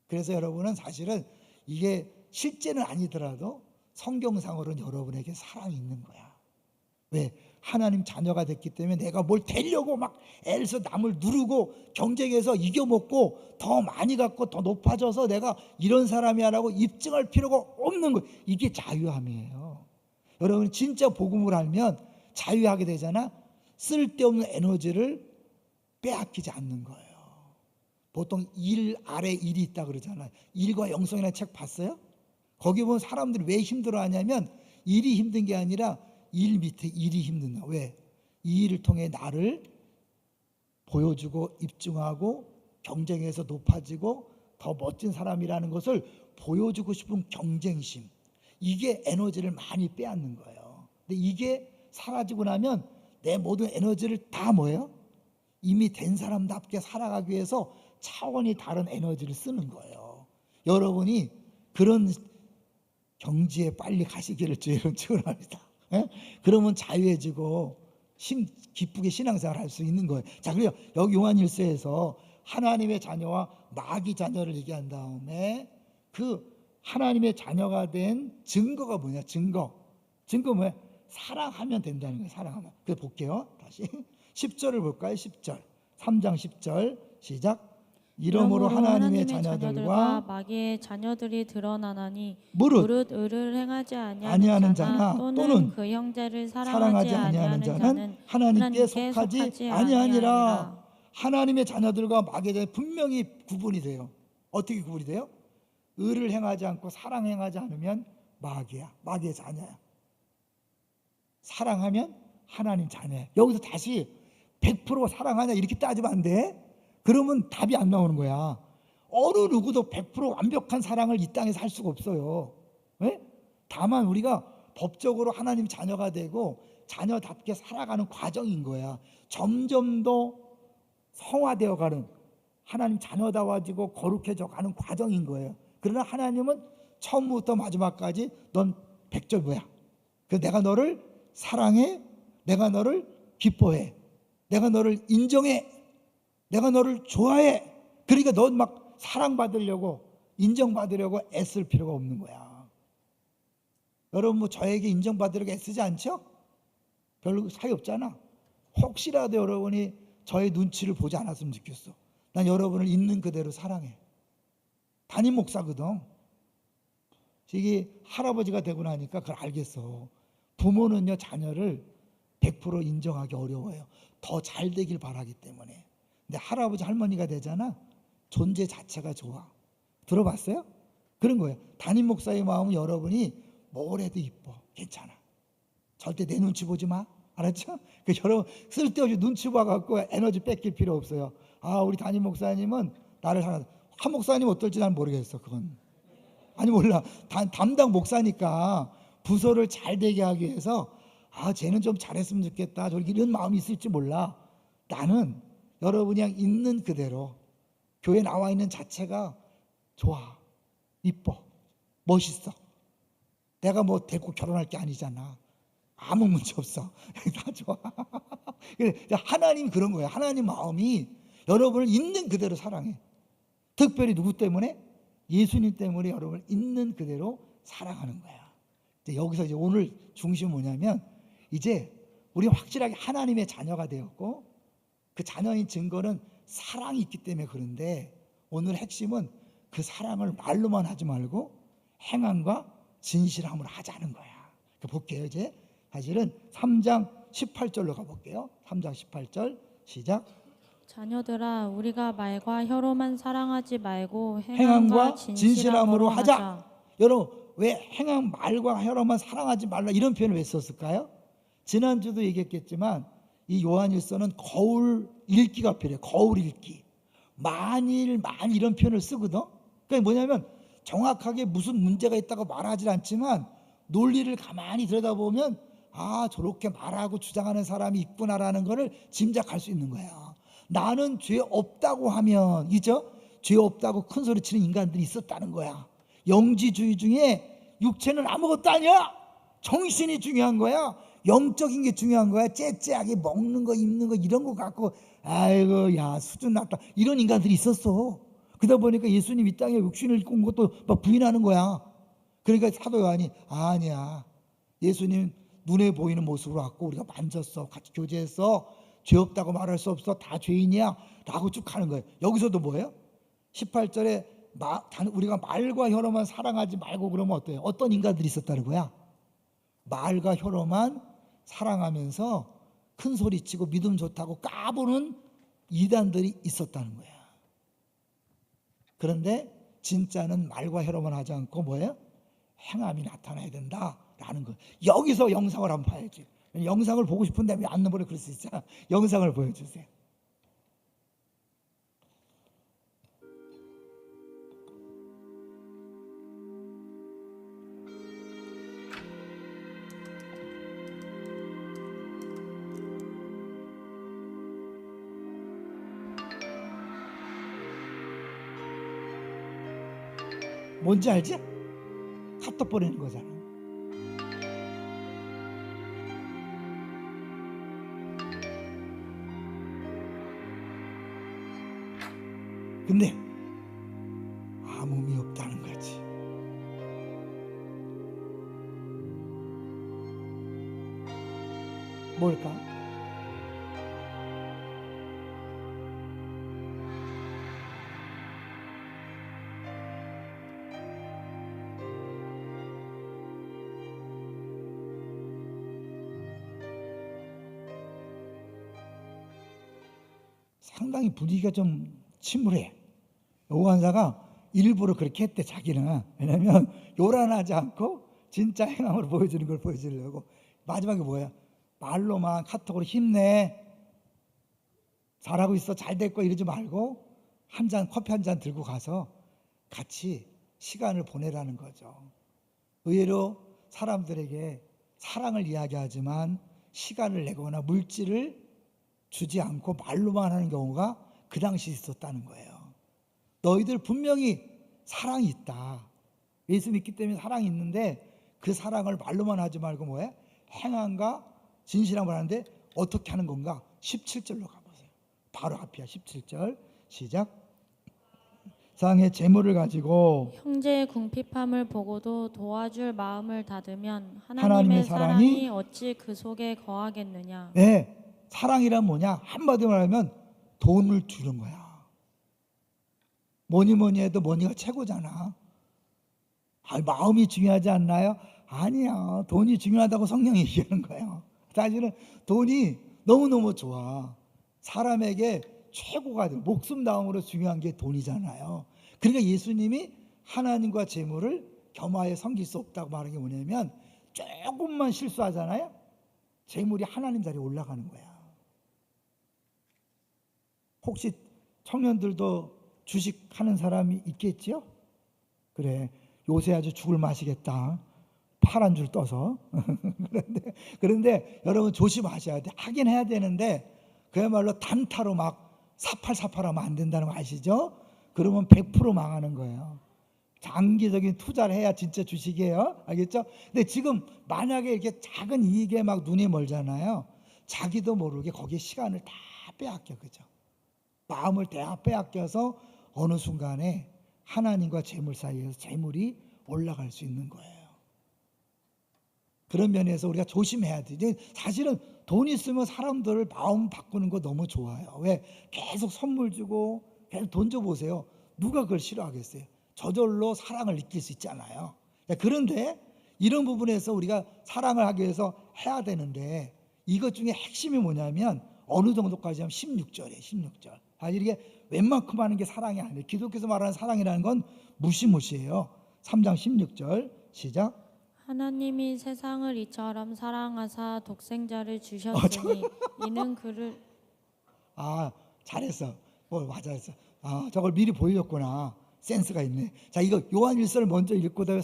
D: 그래서 여러분은 사실은 이게 실제는 아니더라도 성경상으로는 여러분에게 사랑이 있는 거야. 왜? 하나님 자녀가 됐기 때문에 내가 뭘 되려고 막 애를 써 남을 누르고 경쟁해서 이겨먹고 더 많이 갖고 더 높아져서 내가 이런 사람이야라고 입증할 필요가 없는 거예요. 이게 자유함이에요. 여러분 진짜 복음을 알면 자유하게 되잖아. 쓸데없는 에너지를 빼앗기지 않는 거예요. 보통 일 아래 일이 있다 그러잖아요. 일과 영성이라는 책 봤어요? 거기 보면 사람들이 왜 힘들어하냐면 일이 힘든 게 아니라 일 밑에 일이 힘든 거야. 왜? 이 일을 통해 나를 보여주고 입증하고 경쟁에서 높아지고 더 멋진 사람이라는 것을 보여주고 싶은 경쟁심, 이게 에너지를 많이 빼앗는 거예요. 근데 이게 사라지고 나면 내 모든 에너지를 다 뭐예요? 이미 된 사람답게 살아가기 위해서 차원이 다른 에너지를 쓰는 거예요. 여러분이 그런 경지에 빨리 가시기를 주의로 축원합니다. 예? 그러면 자유해지고 기쁘게 신앙생활을 할 수 있는 거예요. 자, 그래요. 여기 요한일서에서 하나님의 자녀와 마귀 자녀를 얘기한 다음에 그 하나님의 자녀가 된 증거가 뭐냐? 증거 뭐야? 사랑하면 된다는 거예요. 사랑하면. 그래서 볼게요. 다시 10절을 볼까요? 10절. 3장 10절 시작. 이러므로 하나님의 자녀들과
B: 마귀의 자녀들이 드러나나니
D: 무릇
B: 의를 행하지
D: 아니하는
B: 아니하는
D: 자나
B: 자나
D: 또는
B: 또는 그 형제를 사랑하지 아니하는 자는
D: 하나님께 속하지 아니하니라. 하나님의 자녀들과 마귀의 자녀 분명히 구분이 돼요. 어떻게 구분이 돼요? 의를 행하지 않고 사랑 행하지 않으면 마귀야. 마귀의 자녀야. 사랑하면 하나님 자녀야. 여기서 다시 100% 사랑하냐 이렇게 따지면 안 돼. 그러면 답이 안 나오는 거야. 어느 누구도 100% 완벽한 사랑을 이 땅에서 할 수가 없어요. 왜? 다만 우리가 법적으로 하나님 자녀가 되고 자녀답게 살아가는 과정인 거야. 점점 더 성화되어 가는, 하나님 자녀다워지고 거룩해져 가는 과정인 거예요. 그러나 하나님은 처음부터 마지막까지 넌 100절 뭐야? 그래서 내가 너를 사랑해, 내가 너를 기뻐해, 내가 너를 인정해, 내가 너를 좋아해. 그러니까 넌 막 사랑받으려고 인정받으려고 애쓸 필요가 없는 거야. 여러분 뭐 저에게 인정받으려고 애쓰지 않죠? 별로 사이 없잖아. 혹시라도 여러분이 저의 눈치를 보지 않았으면 좋겠어. 난 여러분을 있는 그대로 사랑해. 담임 목사거든. 이게 할아버지가 되고 나니까 그걸 알겠어. 부모는요 자녀를 100% 인정하기 어려워요. 더 잘 되길 바라기 때문에. 근데 할아버지 할머니가 되잖아. 존재 자체가 좋아. 들어봤어요? 그런 거예요. 담임 목사의 마음은 여러분이 뭘 해도 이뻐. 괜찮아. 절대 내 눈치 보지 마. 알았죠? 그 여러분 쓸데없이 눈치 봐갖고 에너지 뺏길 필요 없어요. 아 우리 담임 목사님은 나를 사랑한다. 한 목사님 어떨지 난 모르겠어. 그건 아니 몰라. 담당 목사니까 부서를 잘 되게 하기 위해서 아 쟤는 좀 잘했으면 좋겠다. 저렇게 이런 마음이 있을지 몰라. 나는 여러분이 그냥 있는 그대로 교회 나와 있는 자체가 좋아, 이뻐, 멋있어. 내가 뭐 데리고 결혼할 게 아니잖아. 아무 문제 없어. 다 좋아. 하나님 그런 거예요. 하나님 마음이 여러분을 있는 그대로 사랑해. 특별히 누구 때문에? 예수님 때문에 여러분을 있는 그대로 사랑하는 거야. 여기서 이제 오늘 중심은 뭐냐면 이제 우리 확실하게 하나님의 자녀가 되었고 그 자녀인 증거는 사랑이 있기 때문에 그런데 오늘 핵심은 그 사랑을 말로만 하지 말고 행함과 진실함으로 하자는 거야. 볼게요. 이제 사실은 3장 18절로 가볼게요. 3장 18절 시작.
B: 자녀들아 우리가 말과 혀로만 사랑하지 말고
D: 행함과
B: 행함과
D: 진실함으로 하자. 여러분 왜 행함 말과 혀로만 사랑하지 말라 이런 표현을 왜 썼을까요? 지난주도 얘기했겠지만 이 요한일서는 거울 읽기가 필요해요. 거울 읽기. 만일 이런 표현을 쓰거든. 그게 뭐냐면 정확하게 무슨 문제가 있다고 말하지 않지만 논리를 가만히 들여다보면 아 저렇게 말하고 주장하는 사람이 있구나라는 것을 짐작할 수 있는 거야. 나는 죄 없다고 하면 이죠? 죄 없다고 큰 소리 치는 인간들이 있었다는 거야. 영지주의 중에 육체는 아무것도 아니야. 정신이 중요한 거야. 영적인 게 중요한 거야. 째째하게 먹는 거 입는 거 이런 거 갖고 아이고 야 수준 낮다 이런 인간들이 있었어. 그러다 보니까 예수님 이 땅에 육신을 입고 온 것도 막 부인하는 거야. 그러니까 사도 요한이 아니야. 예수님 눈에 보이는 모습으로 왔고 우리가 만졌어. 같이 교제했어. 죄 없다고 말할 수 없어. 다 죄인이야. 라고 쭉 하는 거예요. 여기서도 뭐예요? 18절에 우리가 말과 혀로만 사랑하지 말고 그러면 어때요? 어떤 인간들이 있었다는 거야? 말과 혀로만 사랑하면서 큰 소리 치고 믿음 좋다고 까부는 이단들이 있었다는 거야. 그런데 진짜는 말과 혀로만 하지 않고 뭐예요? 행함이 나타나야 된다라는 거예요. 여기서 영상을 한번 봐야지. 영상을 보고 싶은데 왜 안 보내 그럴 수 있잖아. 영상을 보여주세요. 뭔지 알지? 카톡 보내는 거잖아. 근데 아무 의미 없다는 거지. 뭘까? 상당히 분위기가 좀 침울해. 요한사가 일부러 그렇게 했대. 자기는. 왜냐면 요란하지 않고 진짜 행함으로 보여주는 걸 보여주려고. 마지막에 뭐야? 말로만 카톡으로 힘내, 잘하고 있어, 잘 됐고 이러지 말고 한 잔, 커피 한 잔 들고 가서 같이 시간을 보내라는 거죠. 의외로 사람들에게 사랑을 이야기하지만 시간을 내거나 물질을 주지 않고 말로만 하는 경우가 그 당시 있었다는 거예요. 너희들 분명히 사랑이 있다. 예수 믿기 때문에 사랑이 있는데 그 사랑을 말로만 하지 말고 뭐해? 행함과 진실함을 하는데 어떻게 하는 건가? 17절로 가보세요. 바로 앞이야. 17절 시작. 세상의 재물을 가지고
B: 형제의 궁핍함을 보고도 도와줄 마음을 닫으면
D: 하나님의
B: 하나님의
D: 사랑이
B: 사랑이 어찌 그 속에 거하겠느냐.
D: 네, 사랑이란 뭐냐? 한마디로 말하면 돈을 주는 거야. 뭐니 해도 머니가 최고잖아. 마음이 중요하지 않나요? 아니야. 돈이 중요하다고 성령이 얘기하는 거예요. 사실은 돈이 너무너무 좋아. 사람에게 최고가 돼. 목숨 다음으로 중요한 게 돈이잖아요. 그러니까 예수님이 하나님과 재물을 겸하여 섬길 수 없다고 말하는 게 뭐냐면 조금만 실수하잖아요. 재물이 하나님 자리에 올라가는 거야. 혹시 청년들도 주식하는 사람이 있겠지요? 그래, 요새 아주 죽을 맛이겠다. 파란 줄 떠서. 그런데 여러분 조심하셔야 돼. 하긴 해야 되는데 그야말로 단타로 막 사팔사팔하면 안 된다는 거 아시죠? 그러면 100% 망하는 거예요. 장기적인 투자를 해야 진짜 주식이에요. 알겠죠? 근데 지금 만약에 이렇게 작은 이익에 막 눈이 멀잖아요. 자기도 모르게 거기에 시간을 다 빼앗겨. 그죠? 마음을 다 빼앗겨서 어느 순간에 하나님과 재물 사이에서 재물이 올라갈 수 있는 거예요. 그런 면에서 우리가 조심해야 돼. 사실은 돈 있으면 사람들을 마음 바꾸는 거 너무 좋아요. 왜? 계속 선물 주고 계속 돈 줘보세요. 누가 그걸 싫어하겠어요? 저절로 사랑을 느낄 수 있잖아요. 그런데 이런 부분에서 우리가 사랑을 하기 위해서 해야 되는데 이것 중에 핵심이 뭐냐면 어느 정도까지 하면 16절이에요. 16절. 사실 이게 웬만큼 하는 게 사랑이 아니에요. 기독교에서 말하는 사랑이라는 건 무시무시해요. 3장 16절 시작.
B: 하나님이 세상을 이처럼 사랑하사 독생자를 주셨으니 이는 그를
D: 잘했어. 맞았어. 저걸 미리 보여줬구나. 센스가 있네. 자, 이거 요한 1서를 먼저 읽고 그다음에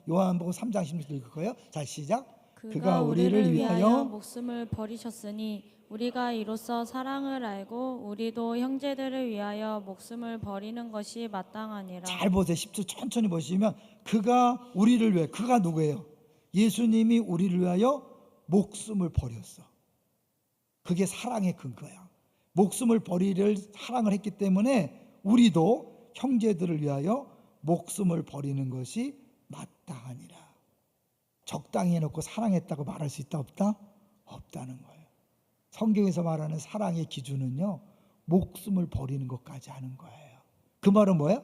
D: 요한복음 3장 16절 읽을 거예요. 자, 시작.
B: 그가 우리를 위하여 목숨을 버리셨으니 우리가 이로써 사랑을 알고 우리도 형제들을 위하여 목숨을 버리는 것이 마땅하니라.
D: 잘 보세요. 10초 천천히 보시면 그가 우리를 위해, 그가 누구예요? 예수님이 우리를 위하여 목숨을 버렸어. 그게 사랑의 근거야. 목숨을 버리를 사랑을 했기 때문에 우리도 형제들을 위하여 목숨을 버리는 것이 마땅하니라. 적당히 해놓고 사랑했다고 말할 수 있다 없다? 없다는 거예요. 성경에서 말하는 사랑의 기준은요, 목숨을 버리는 것까지 하는 거예요. 그 말은 뭐예요?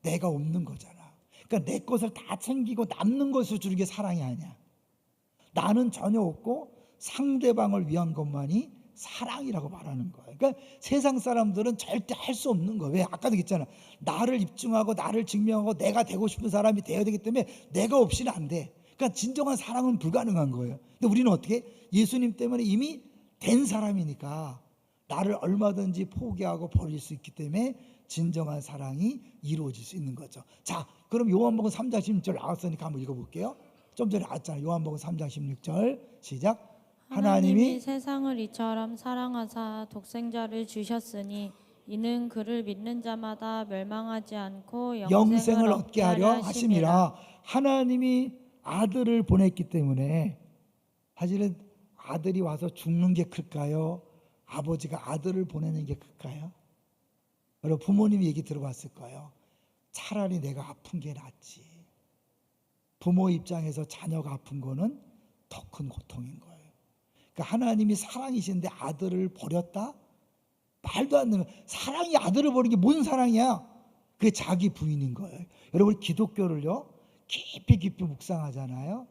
D: 내가 없는 거잖아. 그러니까 내 것을 다 챙기고 남는 것을 주는 게 사랑이 아니야. 나는 전혀 없고 상대방을 위한 것만이 사랑이라고 말하는 거예요. 그러니까 세상 사람들은 절대 할 수 없는 거예요. 왜? 아까도 얘기했잖아. 나를 입증하고 나를 증명하고 내가 되고 싶은 사람이 되어야 되기 때문에 내가 없이는 안 돼. 그러니까 진정한 사랑은 불가능한 거예요. 근데 우리는 어떻게? 예수님 때문에 이미 된 사람이니까 나를 얼마든지 포기하고 버릴 수 있기 때문에 진정한 사랑이 이루어질 수 있는 거죠. 자, 그럼 요한복음 3장 16절 나왔으니까 한번 읽어볼게요. 좀 전에 나왔잖아요. 요한복음 3장 16절 시작.
B: 하나님이 세상을 이처럼 사랑하사 독생자를 주셨으니 이는 그를 믿는 자마다 멸망하지 않고
D: 영생을 얻게 하려 하심이라. 하나님이 아들을 보냈기 때문에, 사실은 아들이 와서 죽는 게 클까요? 아버지가 아들을 보내는 게 클까요? 여러분 부모님 얘기 들어봤을 거예요. 차라리 내가 아픈 게 낫지. 부모 입장에서 자녀가 아픈 거는 더 큰 고통인 거예요. 그러니까 하나님이 사랑이신데 아들을 버렸다? 말도 안 되는 거예요. 사랑이 아들을 버리는 게 뭔 사랑이야? 그게 자기 부인인 거예요. 여러분 기독교를요 깊이 묵상하잖아요.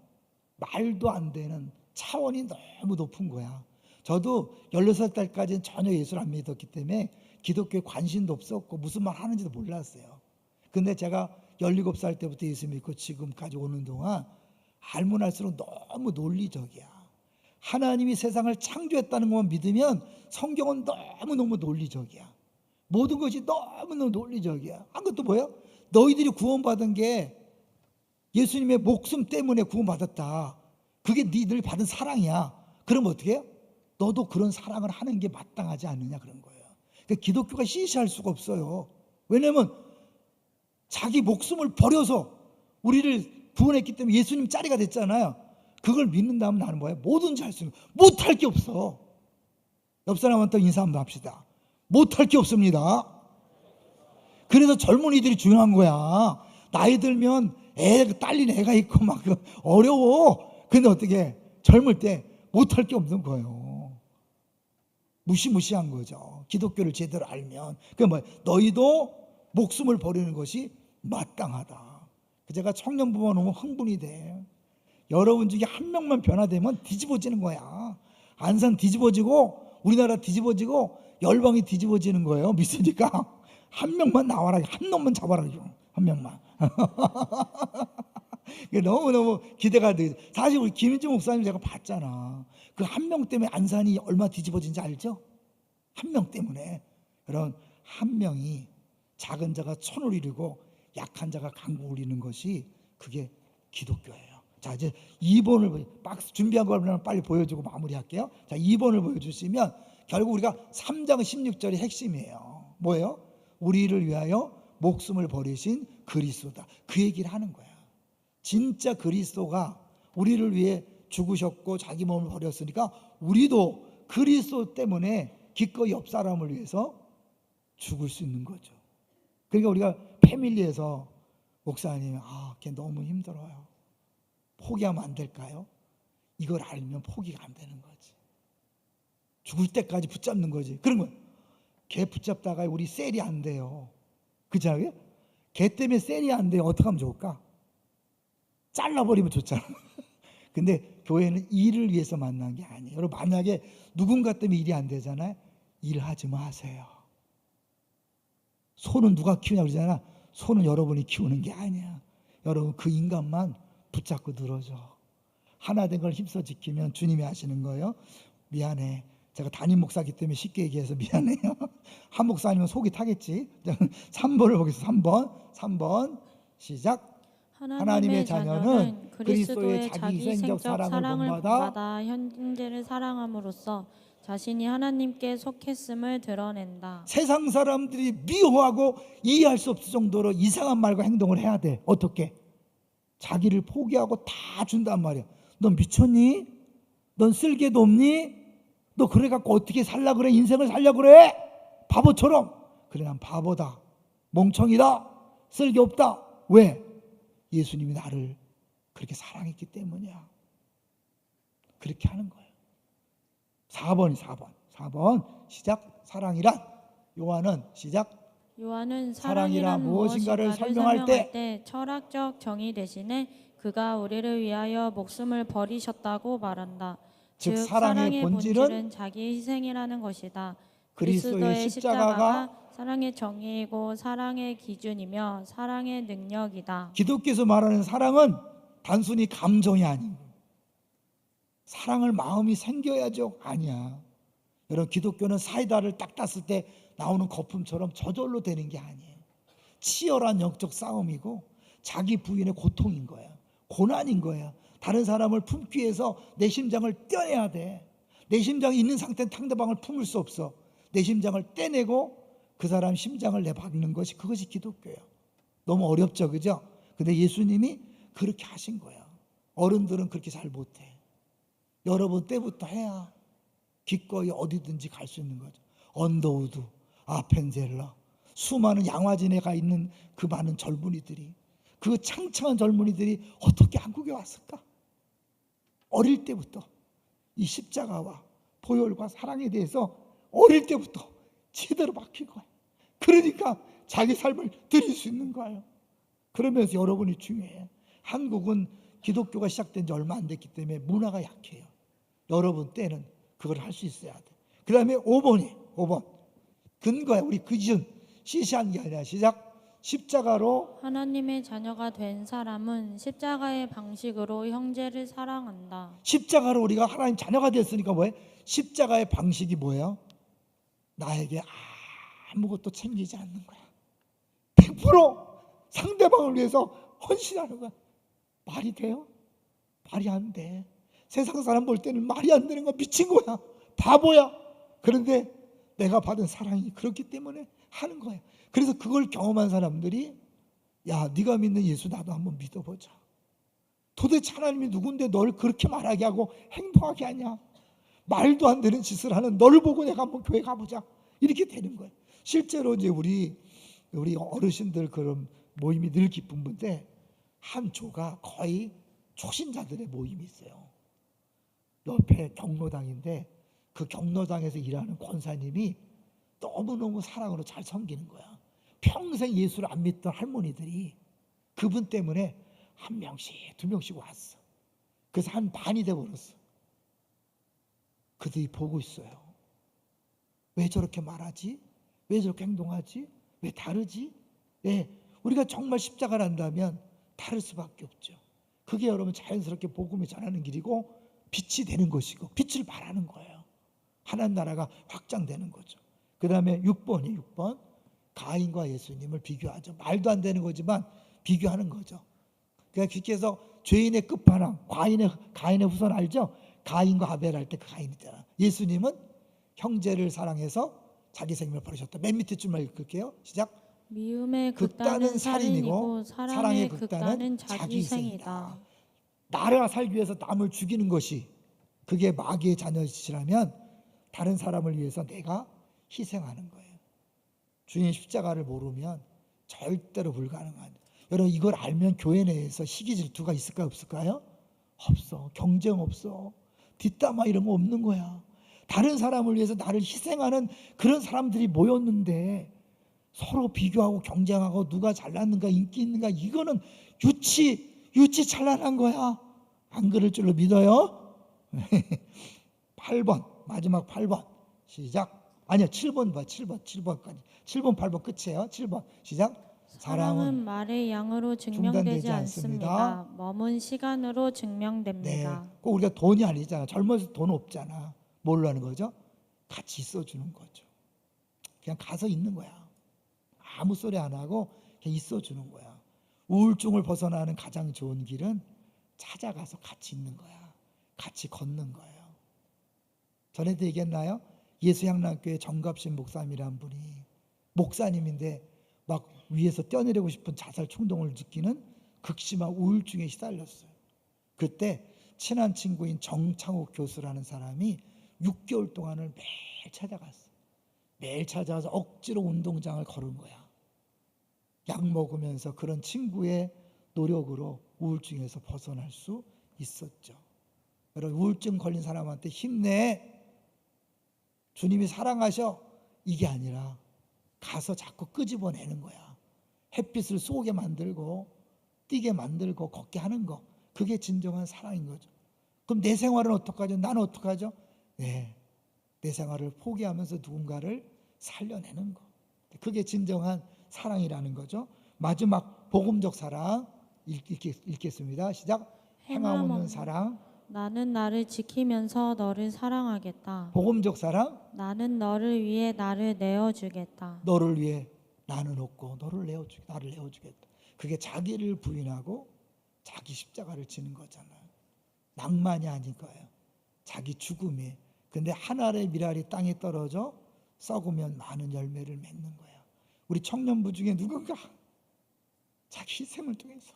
D: 말도 안 되는 차원이 너무 높은 거야. 저도 16살까지는 전혀 예수를 안 믿었기 때문에 기독교에 관심도 없었고 무슨 말 하는지도 몰랐어요. 근데 제가 17살 때부터 예수 믿고 지금까지 오는 동안 알면 알수록 너무 논리적이야. 하나님이 세상을 창조했다는 것만 믿으면 성경은 너무너무 논리적이야. 모든 것이 너무너무 논리적이야. 한 것도 뭐예요? 너희들이 구원받은 게 예수님의 목숨 때문에 구원받았다. 그게 니들 받은 사랑이야. 그럼 어떻게 해요? 너도 그런 사랑을 하는 게 마땅하지 않느냐 그런 거예요. 그러니까 기독교가 시시할 수가 없어요. 왜냐하면 자기 목숨을 버려서 우리를 구원했기 때문에 예수님 짜리가 됐잖아요. 그걸 믿는다면 나는 뭐예요? 뭐든지 할 수 있는, 못할 게 없어. 옆 사람한테 인사 한번 합시다. 못할 게 없습니다. 그래서 젊은이들이 중요한 거야. 나이 들면 딸린 애가 있고 막 어려워. 근데 어떻게 젊을 때 못할 게 없는 거예요. 무시무시한 거죠. 기독교를 제대로 알면. 그게 뭐예요? 너희도 목숨을 버리는 것이 마땅하다. 제가 청년부만 오면 흥분이 돼. 여러분 중에 한 명만 변화되면 뒤집어지는 거야. 안산 뒤집어지고 우리나라 뒤집어지고 열방이 뒤집어지는 거예요. 믿으니까 한 명만 나와라. 한 놈만 잡아라. 한 명만. 너무너무 기대가 돼. 사실 우리 김인주 목사님 제가 봤잖아. 그 한 명 때문에 안산이 얼마 뒤집어진지 알죠? 한 명 때문에. 여러분 한 명이 작은 자가 천을 이루고 약한 자가 강국을 이루는 것이 그게 기독교예요. 자, 이제 2번을 박스 준비한 걸 빨리 보여주고 마무리할게요. 자, 2번을 보여주시면 결국 우리가 3장 16절이 핵심이에요. 뭐예요? 우리를 위하여 목숨을 버리신 그리스도다. 그 얘기를 하는 거야. 진짜 그리스도가 우리를 위해 죽으셨고 자기 몸을 버렸으니까 우리도 그리스도 때문에 기꺼이 옆 사람을 위해서 죽을 수 있는 거죠. 그러니까 우리가 패밀리에서 목사님, 걔 너무 힘들어요. 포기하면 안 될까요? 이걸 알면 포기가 안 되는 거지. 죽을 때까지 붙잡는 거지. 그런 거예요. 걔 붙잡다가 우리 셀이 안 돼요. 그잖아요? 걔 때문에 셀이 안 돼요. 어떻게 하면 좋을까? 잘라버리면 좋잖아. 근데 교회는 일을 위해서 만난 게 아니에요. 여러분 만약에 누군가 때문에 일이 안 되잖아요. 일하지 마세요. 소는 누가 키우냐고 그러잖아. 소는 여러분이 키우는 게 아니야. 여러분 그 인간만 붙잡고 늘어져. 하나 된 걸 힘써 지키면 주님이 하시는 거예요. 미안해. 제가 담임 목사기 때문에 쉽게 얘기해서 미안해요. 한 목사님은 속이 타겠지. 3번을 보겠습니다. 3번 시작. 하나님의 자녀는 그리스도의 자기 희생적 사랑을 본받아
B: 형제를 사랑함으로써 자신이 하나님께 속했음을 드러낸다.
D: 세상 사람들이 미워하고 이해할 수 없을 정도로 이상한 말과 행동을 해야 돼. 어떻게? 자기를 포기하고 다 준단 말이야. 넌 미쳤니? 넌 쓸개도 없니? 너 그래 갖고 어떻게 살라 그래? 인생을 살려 그래? 바보처럼. 그래 난 바보다. 멍청이다, 쓸데없다. 왜? 예수님이 나를 그렇게 사랑했기 때문이야. 그렇게 하는 거예요. 4번 시작. 사랑이란, 요한은 시작.
B: 요한은
D: 사랑이란
B: 사랑이란
D: 무엇인가를
B: 무엇인가를
D: 설명할
B: 설명할 때 철학적 정의 대신에 그가 우리를 위하여 목숨을 버리셨다고 말한다.
D: 즉
B: 즉
D: 사랑의 본질은
B: 자기 희생이라는 것이다.
D: 그리스도의 십자가가
B: 사랑의 정의이고 사랑의 기준이며 사랑의 능력이다.
D: 기독교에서 말하는 사랑은 단순히 감정이 아니고 사랑을 마음이 생겨야죠. 아니야. 여러분, 기독교는 사이다를 딱 땄을 때 나오는 거품처럼 저절로 되는 게 아니에요. 치열한 영적 싸움이고 자기 부인의 고통인 거예요. 고난인 거예요. 다른 사람을 품기 위해서 내 심장을 떼내야 돼. 내 심장이 있는 상태는 상대방을 품을 수 없어. 내 심장을 떼내고 그 사람 심장을 내박는 것이, 그것이 기독교예요. 너무 어렵죠, 그죠? 근데 예수님이 그렇게 하신 거예요. 어른들은 그렇게 잘 못해. 여러분 때부터 해야 기꺼이 어디든지 갈 수 있는 거죠. 언더우드, 아펜젤러, 수많은 양화진에 가 있는 그 많은 젊은이들이, 그 창창한 젊은이들이 어떻게 한국에 왔을까? 어릴 때부터 이 십자가와 보혈과 사랑에 대해서 어릴 때부터 제대로 박힌 거예요. 그러니까 자기 삶을 드릴 수 있는 거예요. 그러면서 여러분이 중요해요. 한국은 기독교가 시작된 지 얼마 안 됐기 때문에 문화가 약해요. 여러분 때는 그걸 할 수 있어야 돼. 그 다음에 5번 근거야. 우리 그 기준 시시한 게 아니라 시작. 십자가로
B: 하나님의 자녀가 된 사람은 십자가의 방식으로 형제를 사랑한다.
D: 십자가로 우리가 하나님 자녀가 됐으니까 뭐예요? 십자가의 방식이 뭐예요? 나에게 아무것도 챙기지 않는 거야. 100% 상대방을 위해서 헌신하는 거야. 말이 돼요? 말이 안 돼. 세상 사람 볼 때는 말이 안 되는 거야. 미친 거야. 바보야. 그런데 내가 받은 사랑이 그렇기 때문에 하는 거야. 그래서 그걸 경험한 사람들이, 야, 네가 믿는 예수 나도 한번 믿어보자. 도대체 하나님이 누군데 널 그렇게 말하게 하고 행동하게 하냐? 말도 안 되는 짓을 하는 너를 보고 내가 한번 교회 가보자. 이렇게 되는 거예요. 실제로 이제 우리 어르신들 그런 모임이 늘 기쁜 건데, 한 조가 거의 초신자들의 모임이 있어요. 옆에 경로당인데 그 경로당에서 일하는 권사님이 너무너무 사랑으로 잘 섬기는 거야. 평생 예수를 안 믿던 할머니들이 그분 때문에 한 명씩 두 명씩 왔어. 그래서 한 반이 돼버렸어. 그들이 보고 있어요. 왜 저렇게 말하지? 왜 저렇게 행동하지? 왜 다르지? 왜? 우리가 정말 십자가를 한다면 다를 수밖에 없죠. 그게 여러분 자연스럽게 복음을 전하는 길이고 빛이 되는 것이고 빛을 발하는 거예요. 하나님 나라가 확장되는 거죠. 그 다음에 6번 가인과 예수님을 비교하죠. 말도 안 되는 거지만 비교하는 거죠. 그러니까 그렇게 해서 죄인의 끝판왕, 가인의 후손 알죠? 가인과 아벨 할 때 그 가인이잖아. 예수님은 형제를 사랑해서 자기 생명을 버리셨다. 맨 밑에 줄만 읽을게요. 시작.
B: 미움의 극단은 살인이고 사랑의 극단은 자기 희생이다.
D: 나라 살기 위해서 남을 죽이는 것이 그게 마귀의 자녀시라면 다른 사람을 위해서 내가 희생하는 거예요. 주님 십자가를 모르면 절대로 불가능한. 여러분 이걸 알면 교회 내에서 시기 질투가 있을까요? 없을까요? 없어. 경쟁 없어. 뒷담화 이런 거 없는 거야. 다른 사람을 위해서 나를 희생하는 그런 사람들이 모였는데 서로 비교하고 경쟁하고 누가 잘났는가 인기 있는가 이거는 유치 찬란한 거야. 안 그럴 줄로 믿어요? 8번 마지막 8번 시작. 아니야 7번 봐. 7번까지 7번 8번 끝이에요. 7번 시작.
B: 사랑은 말의 양으로 증명되지 않습니다. 머문 시간으로 증명됩니다.
D: 네, 꼭 우리가 돈이 아니잖아. 젊어서 돈 없잖아. 뭘로 하는 거죠? 같이 있어주는 거죠. 그냥 가서 있는 거야. 아무 소리 안 하고 그냥 있어주는 거야. 우울증을 벗어나는 가장 좋은 길은 찾아가서 같이 있는 거야. 같이 걷는 거예요. 전에도 얘기했나요? 예수향락교회 정갑신 목사님이란 분이 목사님인데 막 위에서 뛰어내리고 싶은 자살衝動을 느끼는 극심한 우울증에 시달렸어요. 그때 친한 친구인 정창욱 교수라는 사람이 6개월 동안을 매일 찾아갔어요. 매일 찾아와서 억지로 운동장을 걸은 거야. 약 먹으면서 그런 친구의 노력으로 우울증에서 벗어날 수 있었죠. 여러분, 우울증 걸린 사람한테 힘내, 주님이 사랑하셔, 이게 아니라 가서 자꾸 끄집어내는 거야. 햇빛을 쏘게 만들고 뛰게 만들고 걷게 하는 거, 그게 진정한 사랑인 거죠. 그럼 내 생활은 어떡하죠? 나는 어떡하죠? 네, 내 생활을 포기하면서 누군가를 살려내는 거, 그게 진정한 사랑이라는 거죠. 마지막 복음적 사랑 읽겠습니다. 시작. 행함 없는 사랑.
B: 나는 나를 지키면서 너를 사랑하겠다.
D: 복음적 사랑.
B: 나는 너를 위해 나를 내어주겠다.
D: 너를 위해 나는 없고 나를 내어주겠다. 그게 자기를 부인하고 자기 십자가를 지는 거잖아요. 낭만이 아닐 거예요. 자기 죽음이. 근데 한 알의 밀알이 땅에 떨어져 썩으면 많은 열매를 맺는 거예요. 우리 청년부 중에 누군가 자기 희생을 통해서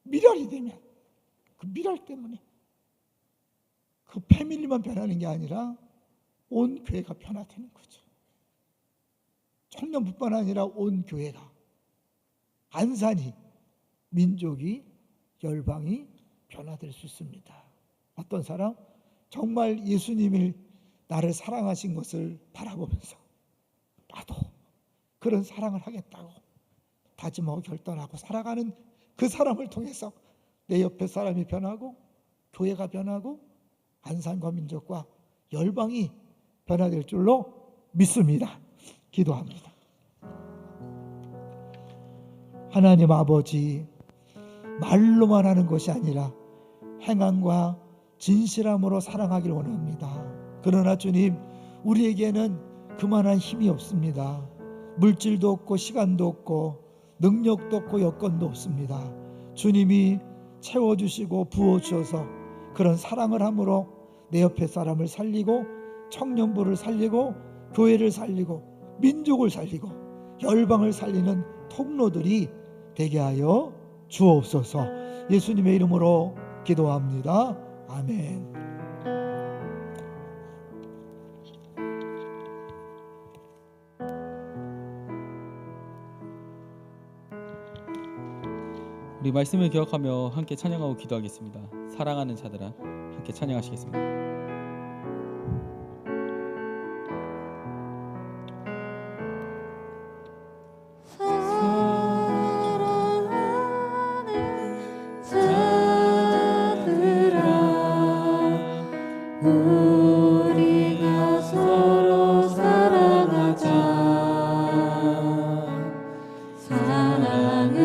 D: 밀알이 되면 그 밀알 때문에 그 패밀리만 변하는 게 아니라 온 교회가 변화되는 거죠. 청년부뿐 아니라 온 교회가, 안산이, 민족이, 열방이 변화될 수 있습니다. 어떤 사람? 정말 예수님이 나를 사랑하신 것을 바라보면서 나도 그런 사랑을 하겠다고 다짐하고 결단하고 살아가는 그 사람을 통해서 내 옆에 사람이 변하고 교회가 변하고 안산과 민족과 열방이 변화될 줄로 믿습니다. 기도합니다. 하나님 아버지, 말로만 하는 것이 아니라 행함과 진실함으로 사랑하기를 원합니다. 그러나 주님, 우리에게는 그만한 힘이 없습니다. 물질도 없고 시간도 없고 능력도 없고 여건도 없습니다. 주님이 채워주시고 부어주셔서 그런 사랑을 함으로 내 옆에 사람을 살리고 청년부를 살리고 교회를 살리고 민족을 살리고 열방을 살리는 통로들이 되게 하여 주옵소서. 예수님의 이름으로 기도합니다. 아멘.
E: 우리 말씀을 기억하며 함께 찬양하고 기도하겠습니다. 사랑하는 자들아, 함께 찬양하시겠습니다.
B: 우리가 서로 사랑하자. 사랑은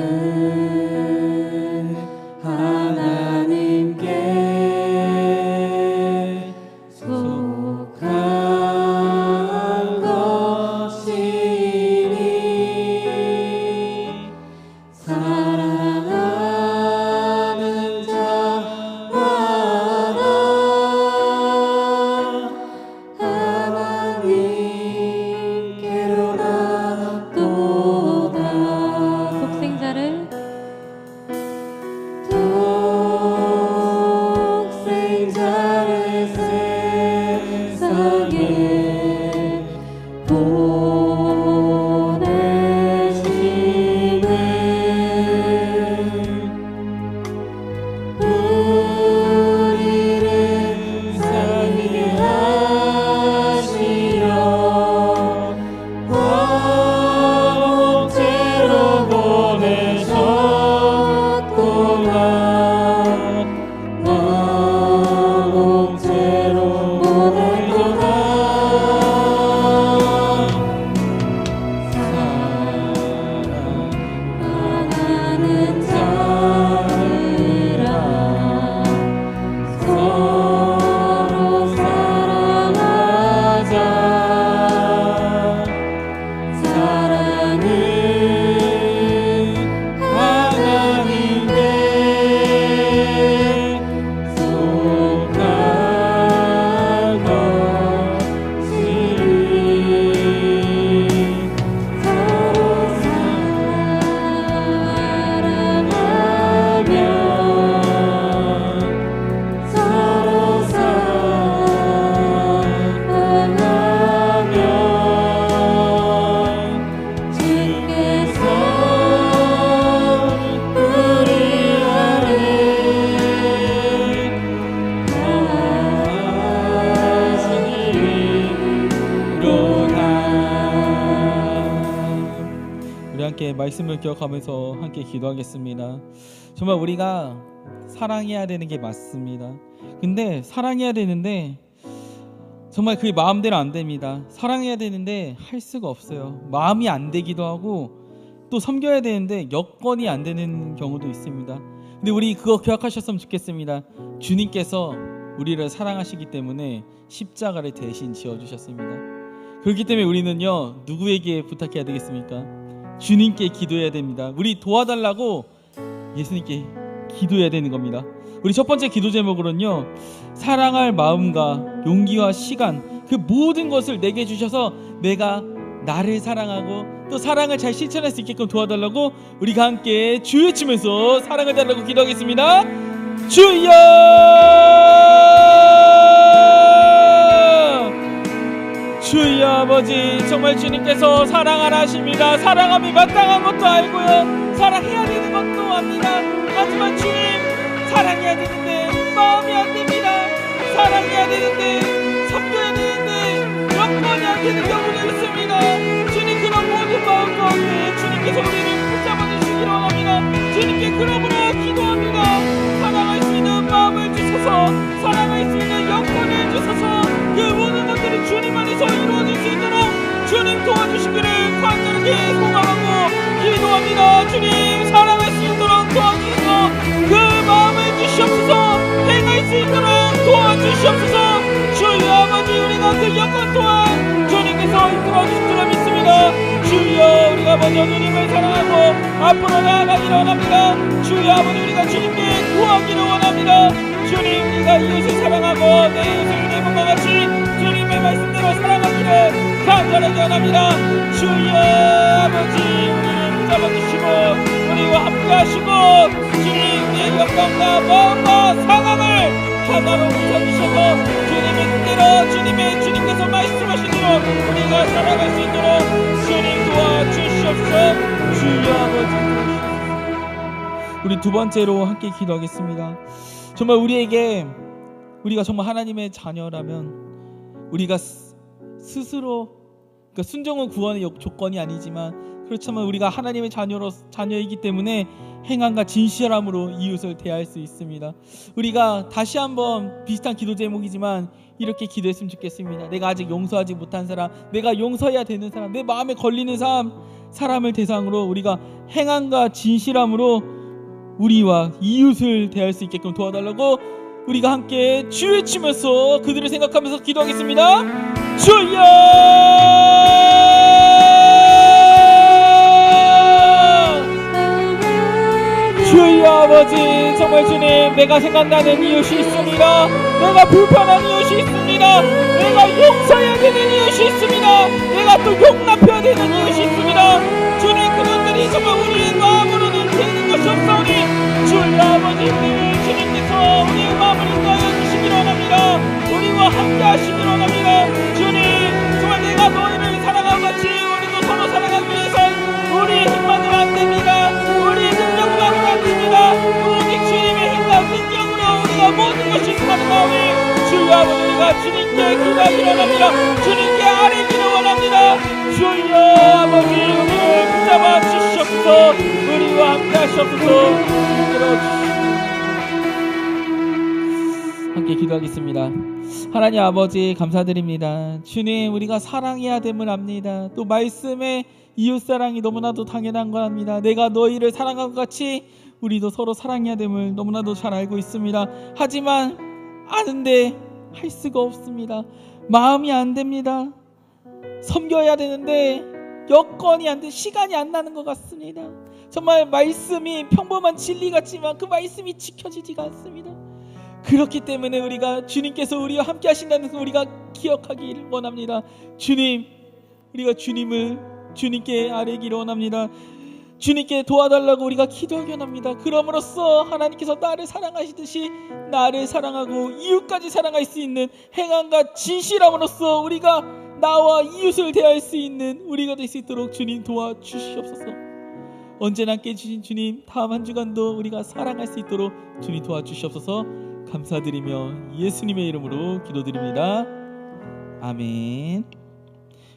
B: 하나님께
E: 말씀을 기억하면서 함께 기도하겠습니다. 정말 우리가 사랑해야 되는 게 맞습니다. 근데 사랑해야 되는데 정말 그게 마음대로 안 됩니다. 사랑해야 되는데 할 수가 없어요. 마음이 안 되기도 하고 또 섬겨야 되는데 여건이 안 되는 경우도 있습니다. 근데 우리 그거 기억하셨으면 좋겠습니다. 주님께서 우리를 사랑하시기 때문에 십자가를 대신 지어주셨습니다. 그렇기 때문에 우리는요, 누구에게 부탁해야 되겠습니까? 주님께 기도해야 됩니다. 우리 도와달라고 예수님께 기도해야 되는 겁니다. 우리 첫 번째 기도 제목으로는요, 사랑할 마음과 용기와 시간, 그 모든 것을 내게 주셔서 내가 나를 사랑하고 또 사랑을 잘 실천할 수 있게끔 도와달라고 우리가 함께 주 외치면서 사랑을 달라고 기도하겠습니다. 주여! 주여 아버지, 정말 주님께서 사랑하라 하십니다. 사랑함이 마땅한 것도 알고요, 사랑해야 되는 것도 압니다. 하지만 주님, 사랑해야 되는데 마음이 안 됩니다. 사랑해야 되는데 섬겨야 되는데 여건이 안 되는 경우가 있습니다. 주님, 그런 모든 마음 가운데 주님께서 우리를 붙잡아 주시기를 원합니다. 주님께 그러므로 기도합니다. 사랑할 수 있는 마음을 주셔서, 사랑할 수 있는 여건을 주셔서 그 모든 것들이 주님 안에서 이루어질 수 있도록 주님 도와주시기를 간절하게 소망하고 기도합니다. 주님, 사랑할 수 있도록 도와주셔서 그 마음을 주시옵소서. 행할 수 있도록 도와주시옵소서. 주여 아버지, 우리가 그 여건 또한 주님께서 이끌어 주실 줄 믿습니다. 주여, 우리가 먼저 주님을 사랑하고 앞으로 나아가기를 원합니다. 주여 아버지, 우리가 주님께 구하기를 원합니다. 주님, 우리가 이웃을 사랑하고 내 이웃을 내 몸과 같이 주님의 말씀대로 사랑하기를 간절하게 원합니다. 주여 아버지, 우리를 붙잡아주시고 우리와 함께하시고 주님, 우리의 영광과 마음과 상황을 하나로 붙여주셔서 주님의 뜻대로 주님께서 말씀하신 대로 우리가 살아갈 수 있도록 주님 도와주시옵소서. 주여 아버지, 우리 두 번째로 함께 기도하겠습니다. 정말 우리가 정말 하나님의 자녀라면 우리가 스스로, 그러니까 순종은 구원의 조건이 아니지만 그렇지만 우리가 하나님의 자녀이기 때문에 행함과 진실함으로 이웃을 대할 수 있습니다. 우리가 다시 한번 비슷한 기도 제목이지만 이렇게 기도했으면 좋겠습니다. 내가 아직 용서하지 못한 사람, 내가 용서해야 되는 사람, 내 마음에 걸리는 사람을 대상으로 우리가 행함과 진실함으로 우리와 이웃을 대할 수 있게끔 도와달라고 우리가 함께 주 외치면서 그들을 생각하면서 기도하겠습니다. 주여! 주여 아버지, 정말 주님, 내가 생각나는 이웃이 있습니다. 내가 불편한 이웃이 있습니다. 내가 용서해야 되는 이웃이 있습니다. 내가 또 용납해야 되는 이웃이 있습니다. 주님, 그분들이 정말 우리의 마음으로는 되는 것이 없사오니 주여 아버지, 주님께서 우리의 마음을 인도하여 주시기를 원합니다. 우리와 함께 하시기를 원합니다. 주님, 정말 내가 너희를 사랑하고 같이 우리도 서로 사랑하기 위해서 우리의 힘만으로 안 됩니다. 우리의 능력만으로 안 됩니다. 오직 주님의 힘과 능력으로 우리가 모든 것이 가능하오니 주여 아버지, 우리가 주님께 기도하기를 원합니다. 주님께 아뢰기를 원합니다. 주여 아버지, 우리를 붙잡아 주시옵소서. 우리와 함께 하시옵소서. 함께 기도하겠습니다. 하나님 아버지, 감사드립니다. 주님, 우리가 사랑해야 됨을 압니다. 또 말씀에 이웃사랑이 너무나도 당연한 거 압니다. 내가 너희를 사랑한 것 같이 우리도 서로 사랑해야 됨을 너무나도 잘 알고 있습니다. 하지만 아는데 할 수가 없습니다. 마음이 안 됩니다. 섬겨야 되는데 여건이 안 돼, 시간이 안 나는 것 같습니다. 정말 말씀이 평범한 진리 같지만 그 말씀이 지켜지지가 않습니다. 그렇기 때문에 우리가 주님께서 우리와 함께 하신다는 것을 우리가 기억하기를 원합니다. 주님, 우리가 주님께 아뢰기를 원합니다. 주님께 도와달라고 우리가 기도하기 원합니다. 그럼으로써 하나님께서 나를 사랑하시듯이 나를 사랑하고 이웃까지 사랑할 수 있는 행함과 진실함으로써 우리가 나와 이웃을 대할 수 있는 우리가 될 수 있도록 주님 도와주시옵소서. 언제나 함께 주신 주님, 다음 한 주간도 우리가 사랑할 수 있도록 주님 도와주시옵소서. 감사드리며 예수님의 이름으로 기도드립니다. 아멘.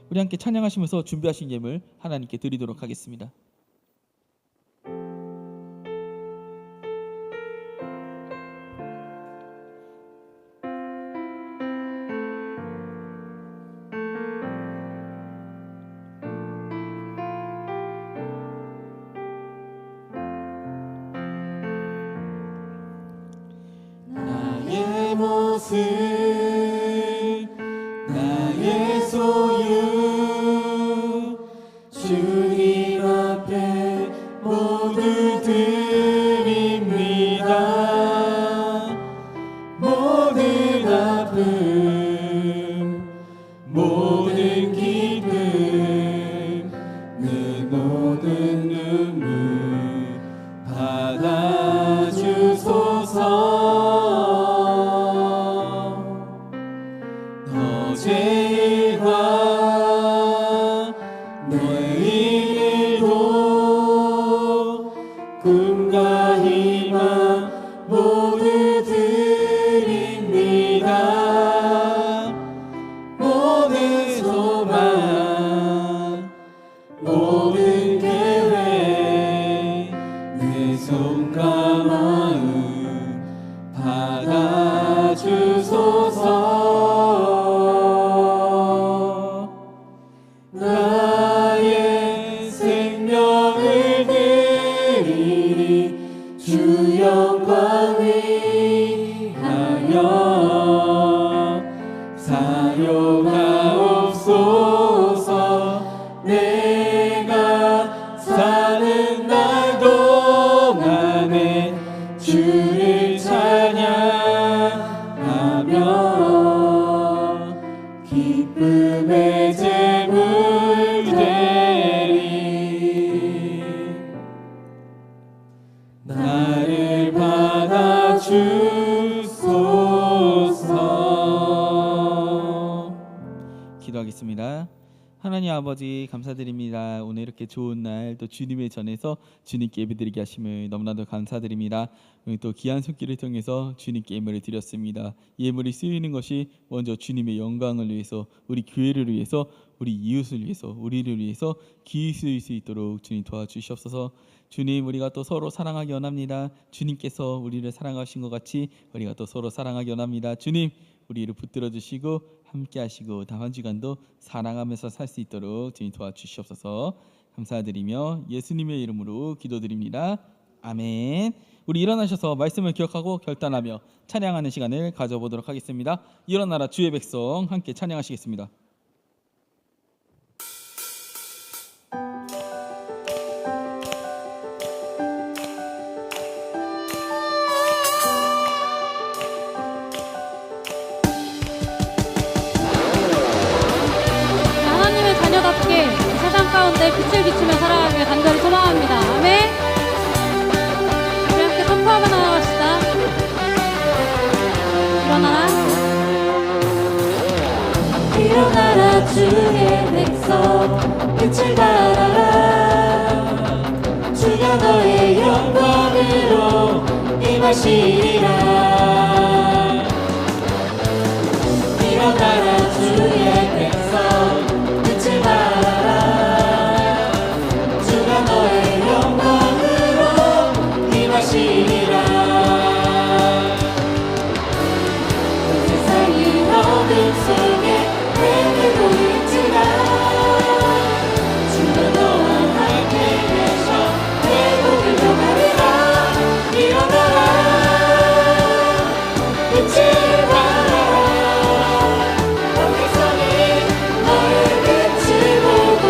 E: 우리 함께 찬양하시면서 준비하신 예물 하나님께 드리도록 하겠습니다. 것은 나의 소유 주님 앞에 모두 드립니다. 모든 아픔 모든 기쁨 내 모든 눈물 받아주소서. 너의 일과 너의 일도 꿈과 희망 모두 드립니다. 모든 소망 모든 계획 내 손과 마음 받아주소서. 나의 생명을 드리니 주 영광 위하여 사용하옵소서. 내가 사는 날 동안에 주를 찬양하며 기쁨의 제물 되리. 나를 받아주소서. 기도하겠습니다. 하나님 아버지 감사드립니다. 오늘 이렇게 좋은 날 또 주님의 전에서 주님께 예배드리게 하심을 너무나도 감사드립니다. 오늘 또 귀한 손길을 통해서 주님께 예물을 드렸습니다. 예물이 쓰이는 것이 먼저 주님의 영광을 위해서, 우리 교회를 위해서, 우리 이웃을 위해서, 우리를 위해서 귀히 쓰일 수 있도록 주님 도와주시옵소서. 주님, 우리가 또 서로 사랑하기 원합니다. 주님께서 우리를 사랑하신 것 같이 우리가 또 서로 사랑하기 원합니다. 주님, 우리를 붙들어 주시고 함께 하시고 다음 한 주간도 사랑하면서 살 수 있도록 주님 도와주시옵소서. 감사드리며 예수님의 이름으로 기도드립니다. 아멘. 우리 일어나셔서 말씀을 기억하고 결단하며 찬양하는 시간을 가져보도록 하겠습니다. 일어나라 주의 백성 함께 찬양하시겠습니다.
A: 하나님의 자녀답게 이 세상 가운데 빛을 비추며 살아가길 간절히 소망합니다. 아멘. 우리 함께 선포하며 나아갑시다. 일어나라.
B: 일어나라 주의 백성 빛을 발하라. 주가 너의 영광으로 임하시리라. 일어나라 주의 백성 빛을 발하라. 주가 너의 영광으로 임하시리라. 세상이 어둠 속에 내게 보일지라. 주가 너와 함께 계셔 내 복을 전하리라. 일어나라 빛을 발하라. 온 백성이 너의 빛을 보고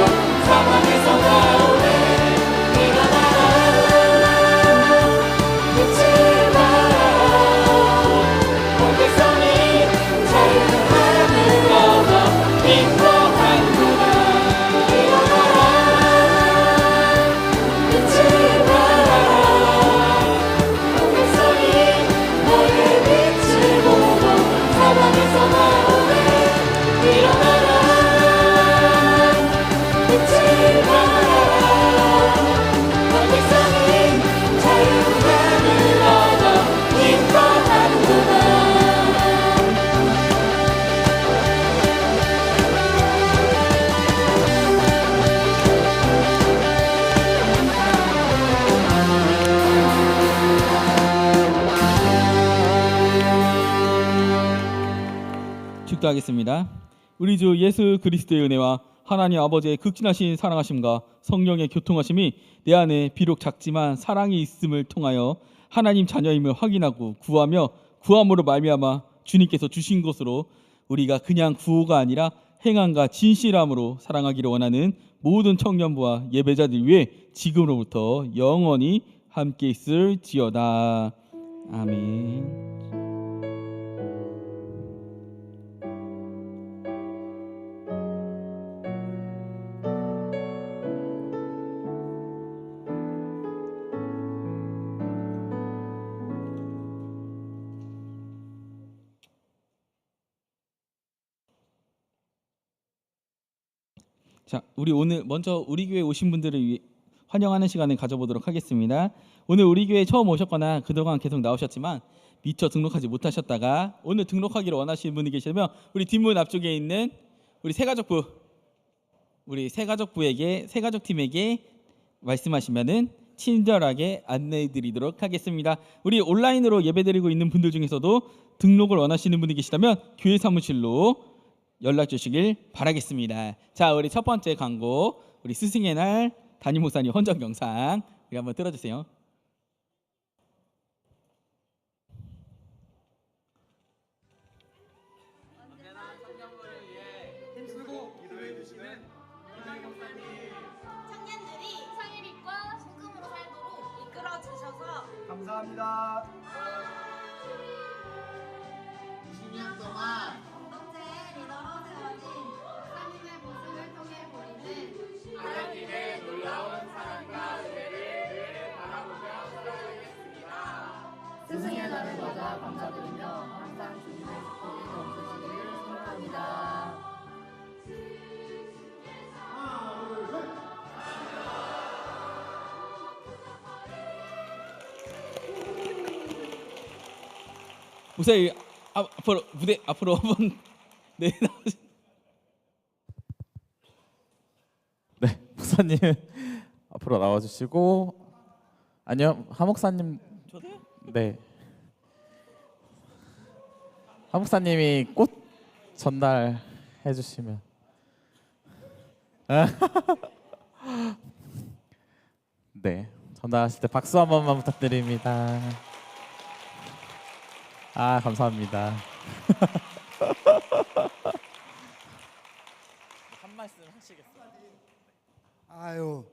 B: 사망에서 나오네. 일어나라 빛을 발하라. 온 백성이 자유함을 얻어 인도하는구나. 일어나라 빛을 발하라. 온 백성이 너의 빛을 보고 사방에서 나오네. 일어나라 빛을 발하라. 온 백성이 자유함을 얻어 인도하는구나.
E: 축도하겠습니다. 우리 주 예수 그리스도의 은혜와 하나님 아버지의 극진하신 사랑하심과 성령의 교통하심이 내 안에 비록 작지만 사랑이 있음을 통하여 하나님 자녀임을 확인하고 구하며 구함으로 말미암아 주님께서 주신 것으로 우리가 그냥 구호가 아니라 행함과 진실함으로 사랑하기를 원하는 모든 청년부와 예배자들 위해 지금으로부터 영원히 함께 있을지어다. 아멘. 자, 우리 오늘 먼저 우리 교회 오신 분들을 환영하는 시간을 가져보도록 하겠습니다. 오늘 우리 교회 처음 오셨거나 그동안 계속 나오셨지만 미처 등록하지 못하셨다가 오늘 등록하기를 원하시는 분이 계시면 우리 뒷문 앞쪽에 있는 우리 새가족부, 우리 새가족팀에게 말씀하시면은 친절하게 안내해드리도록 하겠습니다. 우리 온라인으로 예배드리고 있는 분들 중에서도 등록을 원하시는 분이 계시다면 교회 사무실로 연락 주시길 바라겠습니다. 자, 우리 첫 번째 광고, 우리 스승의 날 담임 목사님 헌정 영상 우리 한번 들어주세요.
F: 청년들이 상일빛과 소금으로 살도록 이끌어 주셔서
D: 감사합니다.
F: 20년 동안 공동체의 리더로 세워진 목사님의 모습을 통해 보이는 하나님의 놀라운 사랑과 은혜를 늘 바라보며 살아가겠습니다. 스승의 날을 맞아 감사드리며 항상 주님의 축복이 넘치시기를 소망합니다.
E: 목사님 앞으로 무대 앞으로 한번 네.
G: 네, 목사님 앞으로 나와주시고 아니요, 하 목사님.
E: 저도요?
G: 네, 하 목사님이 꽃 전달해 주시면. 네, 전달하실 때 박수 한 번만 부탁드립니다. 아, 감사합니다. 한 말씀 하시겠어요?
D: 아유,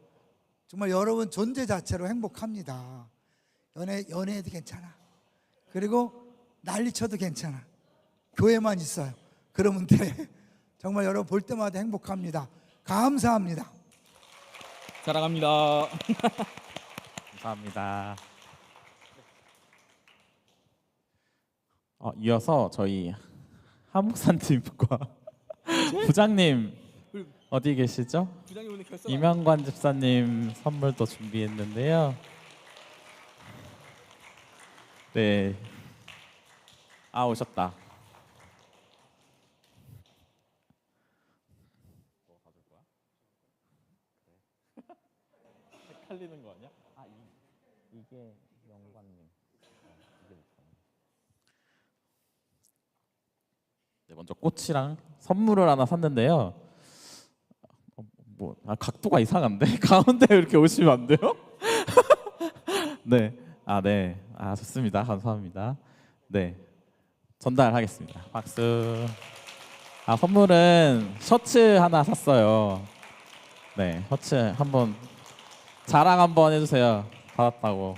D: 정말 여러분 존재 자체로 행복합니다. 연애해도 괜찮아. 그리고 난리쳐도 괜찮아. 교회만 있어요. 그러면 돼. 정말 여러분 볼 때마다 행복합니다. 감사합니다.
E: 사랑합니다.
G: 감사합니다. 이어서 저희 하 목사님과 부장님 어디 계시죠?
E: 부장님 오늘 결석.
G: 이명관 집사님 선물도 준비했는데요. 네. 아, 오셨다. 헷갈리는 거 아니야? 아, 이게 명관님. 네, 먼저 꽃이랑 선물을 하나 샀는데요. 각도가 이상한데 가운데 이렇게 오시면 안 돼요? 네, 네, 좋습니다. 감사합니다. 네, 전달하겠습니다. 박수. 선물은 셔츠 하나 샀어요. 네, 셔츠 한번 자랑 한번 해주세요. 받았다고.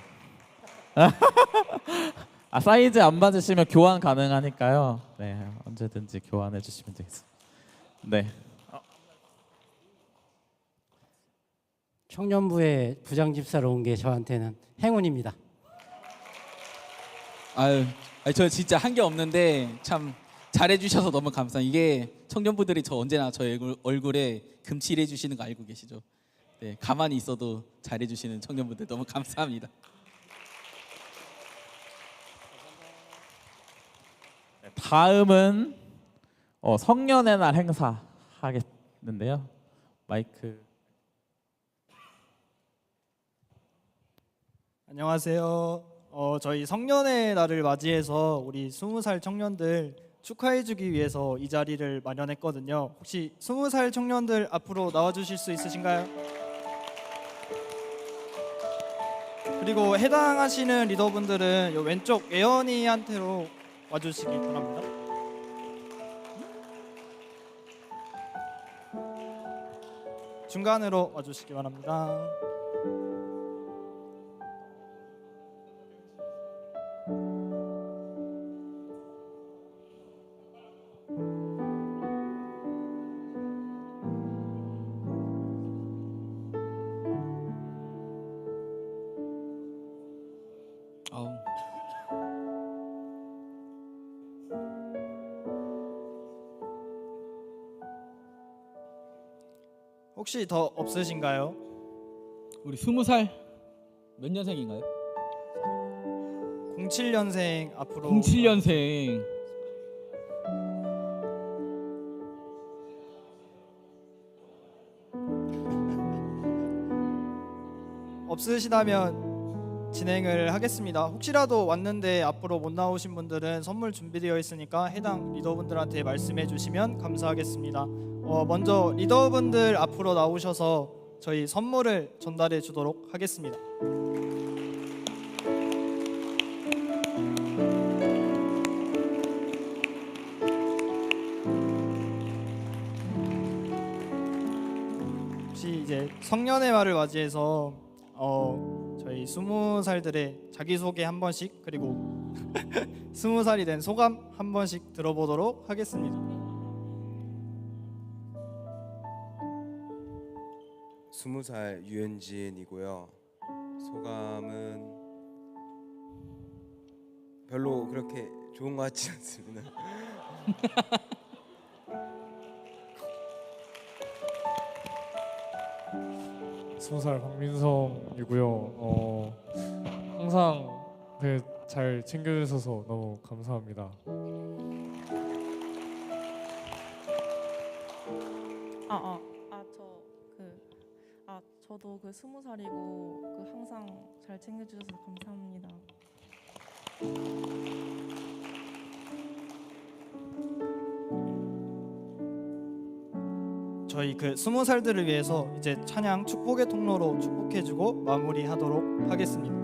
G: 사이즈 안 맞으시면 교환 가능하니까요. 네, 언제든지 교환해 주시면 되겠습니다. 네.
H: 청년부의 부장집사로 온 게 저한테는 행운입니다.
E: 저 진짜 한 게 없는데 참 잘해주셔서 너무 감사해요. 이게 청년부들이 언제나 저 얼굴에 금칠해 주시는 거 알고 계시죠? 네, 가만히 있어도 잘해주시는 청년분들 너무 감사합니다.
G: 다음은 성년의 날 행사 하겠는데요. 마이크.
I: 안녕하세요. 저희 성년의 날을 맞이해서 우리 20살 청년들 축하해주기 위해서 이 자리를 마련했거든요. 혹시 20살 청년들 앞으로 나와주실 수 있으신가요? 그리고 해당하시는 리더분들은 요 왼쪽 예언이한테로 와주시기 바랍니다. 중간으로 와주시기 바랍니다.
E: 아우.
I: 혹시 더 없으신가요?
E: 우리 20살 몇 년생인가요?
I: 07년생 앞으로
E: 07년생.
I: 없으시다면 진행을 하겠습니다. 혹시라도 왔는데 앞으로 못 나오신 분들은 선물 준비되어 있으니까 해당 리더분들한테 말씀해 주시면 감사하겠습니다. 먼저 리더분들 앞으로 나오셔서 저희 선물을 전달해 주도록 하겠습니다. 혹시 이제 성년의말을 맞이해서 저희 20살들의 자기소개 한 번씩 그리고 20살이 된 소감 한 번씩 들어보도록 하겠습니다.
J: 20살 유현진이고요. 소감은 별로 그렇게 좋은 것 같지 않습니다.
K: 20살 박민성이고요. 항상 잘 챙겨주셔서 너무 감사합니다.
L: 저도 20살이고 항상 잘 챙겨주셔서 감사합니다.
I: 저희 20살들을 위해서 이제 찬양 축복의 통로로 축복해주고 마무리하도록 하겠습니다.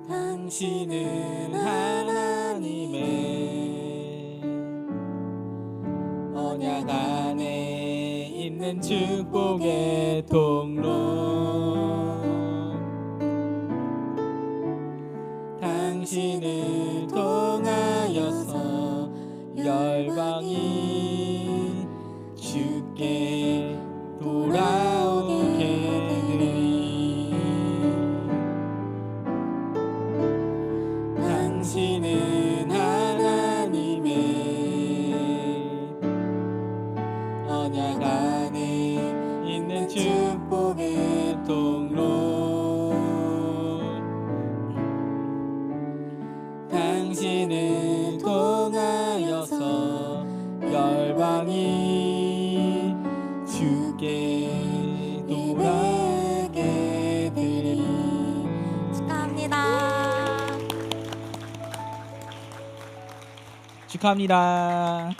G: 당신은 하나님의 언약 안에 있는 축복의 통로. 당신을 통하여서 열방이 주께 돌아오게 되리. 당신은 하나님의 언약 안에 있는 축복의 통로. 당신을 통하여서 열방이 주께 돌아오게 되리.
C: 축하합니다.
E: 축하합니다.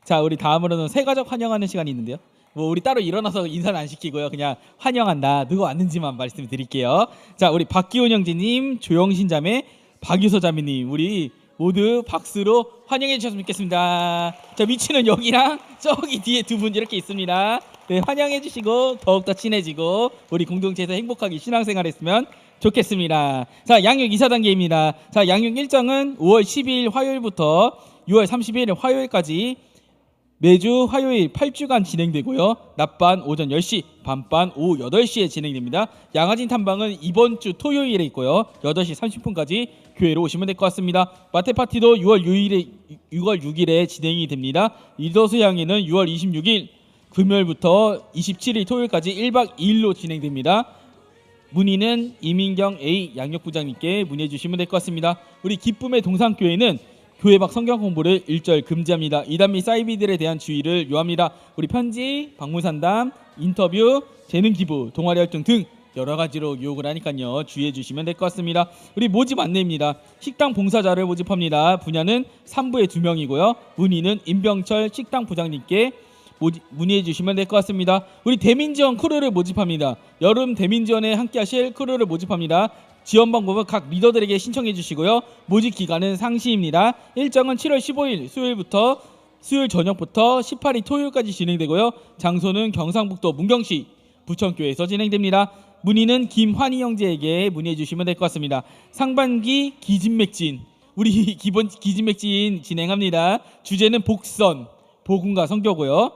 E: 자, 우리 다음으로는 새가족 환영하는 시간이 있는데요. 우리 따로 일어나서 인사는 안 시키고요. 그냥 환영한다. 누가 왔는지만 말씀드릴게요. 자, 우리 박기훈 형제님, 조영신 자매, 박유서 자매님, 우리 모두 박수로 환영해 주셨으면 좋겠습니다. 자, 위치는 여기랑 저기 뒤에 두 분 이렇게 있습니다. 네, 환영해 주시고 더욱더 친해지고 우리 공동체에서 행복하게 신앙생활했으면 좋겠습니다. 자, 양육 2사 단계입니다. 자, 양육 일정은 5월 12일 화요일부터 6월 31일 화요일까지 매주 화요일 8주간 진행되고요. 낮반 오전 10시, 밤반 오후 8시에 진행됩니다. 양아진 탐방은 이번 주 토요일에 있고요. 8시 30분까지 교회로 오시면 될 것 같습니다. 마태 파티도 6월 6일에 진행이 됩니다. 리더 수양회는 6월 26일 금요일부터 27일 토요일까지 1박 2일로 진행됩니다. 문의는 이민경 A 양육부장님께 문의해 주시면 될 것 같습니다. 우리 기쁨의 동산교회는 교회 밖 성경 공부를 일절 금지합니다. 이단 및 사이비들에 대한 주의를 요합니다. 우리 편지, 방문상담, 인터뷰, 재능 기부, 동아리 활동 등 여러 가지로 유혹을 하니까요. 주의해 주시면 될 것 같습니다. 우리 모집 안내입니다. 식당 봉사자를 모집합니다. 분야는 3부에 2명이고요. 문의는 임병철 식당 부장님께 문의해 주시면 될 것 같습니다. 우리 대민지원 크루를 모집합니다. 여름 대민지원에 함께 하실 크루를 모집합니다. 지원 방법은 각 리더들에게 신청해 주시고요. 모집 기간은 상시입니다. 일정은 7월 15일 수요일 저녁부터 18일 토요일까지 진행되고요. 장소는 경상북도 문경시 부천교회에서 진행됩니다. 문의는 김환희 형제에게 문의해 주시면 될 것 같습니다. 상반기 기진맥진, 우리 기본 기진맥진 진행합니다. 주제는 복선, 복음과 선교고요.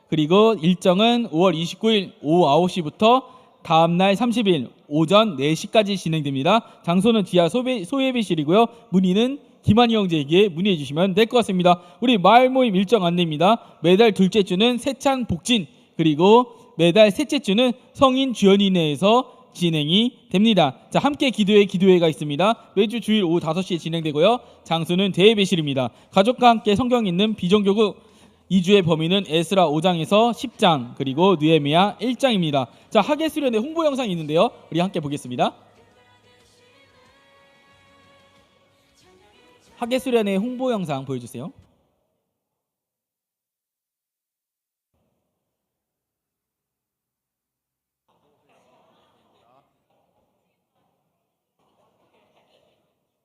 E: 그리고 일정은 5월 29일 오후 9시부터 다음날 30일 오전 4시까지 진행됩니다. 장소는 지하 소예배실이고요. 문의는 김한희 형제에게 문의해 주시면 될 것 같습니다. 우리 마을 모임 일정 안내입니다. 매달 둘째 주는 세찬 복진, 그리고 매달 셋째 주는 성인 주연인회에서 진행이 됩니다. 자, 함께 기도회가 있습니다. 매주 주일 오후 5시에 진행되고요. 장소는 대예배실입니다. 가족과 함께 성경 읽는 비정교구 2주의 범위는 에스라 5장에서 10장, 그리고 느헤미야 1장입니다. 자, 학예 수련회 홍보 영상이 있는데요. 우리 함께 보겠습니다. 학예 수련회 홍보 영상 보여주세요.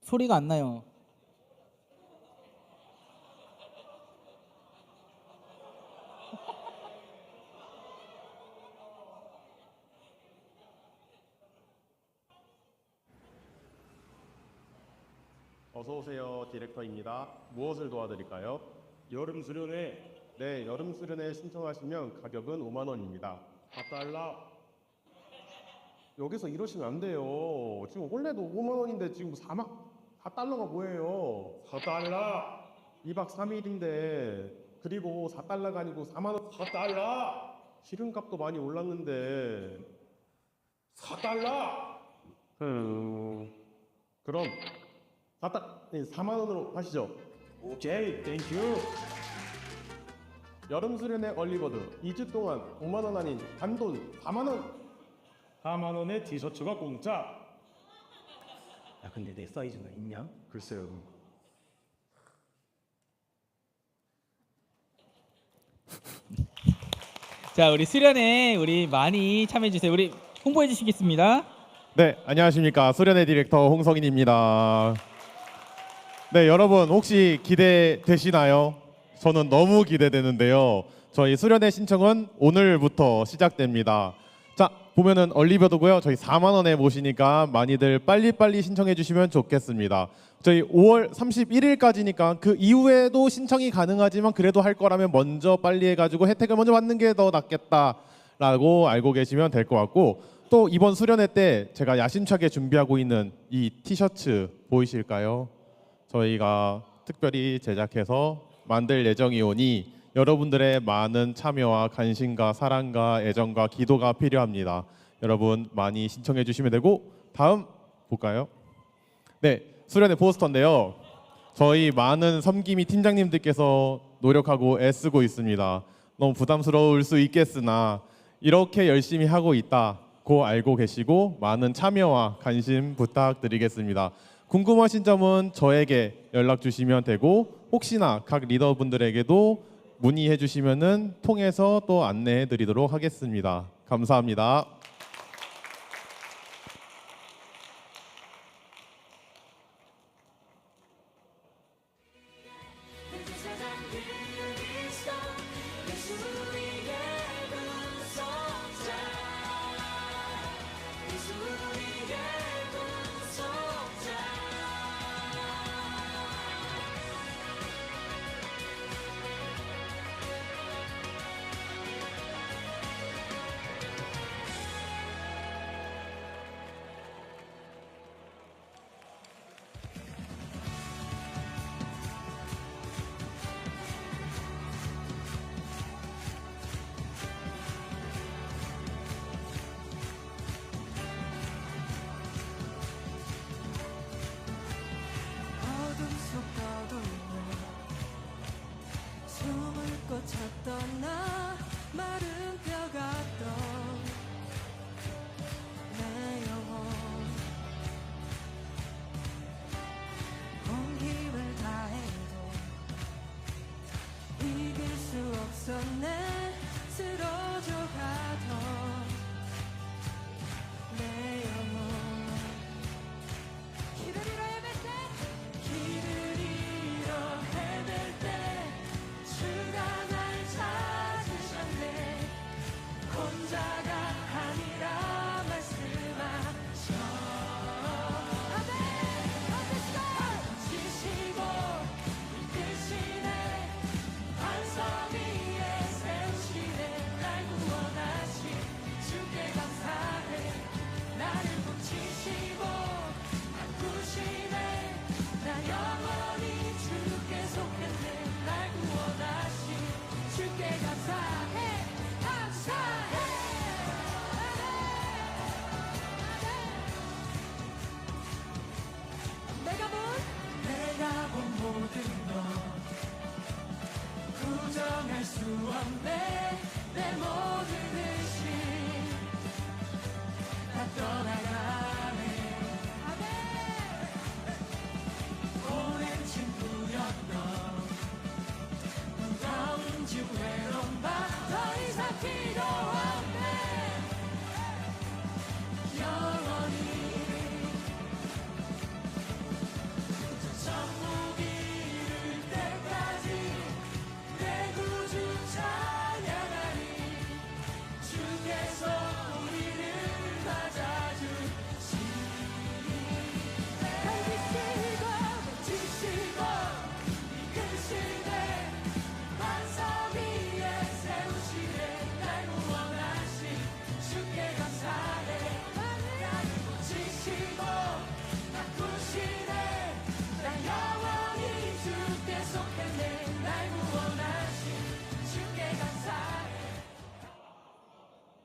E: 소리가 안 나요.
M: 어서 오세요. 디렉터입니다. 무엇을 도와드릴까요? 여름 수련회. 네, 여름 수련회 신청하시면 가격은 5만 원입니다. 4달러. 여기서 이러시면 안 돼요. 지금 원래도 5만 원인데 지금 4달러가 뭐예요? 4달러. 2박 3일인데 그리고 4달러가 아니고 4만 원. 4달러. 기름값도 많이 올랐는데 4달러. 그럼 4만 원으로 하시죠. 오케이, 땡큐. 여름 수련회 얼리버드 2주 동안 5만 원 아닌 단돈 4만 원. 4만 원에 티셔츠가 공짜.
N: 야, 근데 내 사이즈는 있냐?
M: 글쎄요.
E: 자, 우리 수련회 우리 많이 참여해 주세요. 우리 홍보해 주시겠습니다.
M: 네, 안녕하십니까. 수련회 디렉터 홍성인입니다. 네, 여러분 혹시 기대되시나요? 저는 너무 기대되는데요. 저희 수련회 신청은 오늘부터 시작됩니다. 자, 보면은 얼리버드고요. 저희 4만 원에 모시니까 많이들 빨리빨리 신청해 주시면 좋겠습니다. 저희 5월 31일까지니까 그 이후에도 신청이 가능하지만 그래도 할 거라면 먼저 빨리 해가지고 혜택을 먼저 받는 게 더 낫겠다라고 알고 계시면 될 것 같고, 또 이번 수련회 때 제가 야심차게 준비하고 있는 이 티셔츠 보이실까요? 저희가 특별히 제작해서 만들 예정이오니 여러분들의 많은 참여와 관심과 사랑과 애정과 기도가 필요합니다. 여러분 많이 신청해 주시면 되고, 다음 볼까요? 네, 수련회 포스터인데요. 저희 많은 섬김이 팀장님들께서 노력하고 애쓰고 있습니다. 너무 부담스러울 수 있겠으나 이렇게 열심히 하고 있다고 알고 계시고 많은 참여와 관심 부탁드리겠습니다. 궁금하신 점은 저에게 연락 주시면 되고, 혹시나 각 리더분들에게도 문의해 주시면은 통해서 또 안내해 드리도록 하겠습니다. 감사합니다.
O: 찾던 나 마른 뼈 같던 수 없네 내 모든 의심 다 떠나가네 오랜 친구였던 무거운 짐 외로운 밤 더 이상 필요 없네 영원히 천국이 이룰 때까지 내 구주 찬양하니 주께서 우리를 맞아주시니 지시고 이끄시고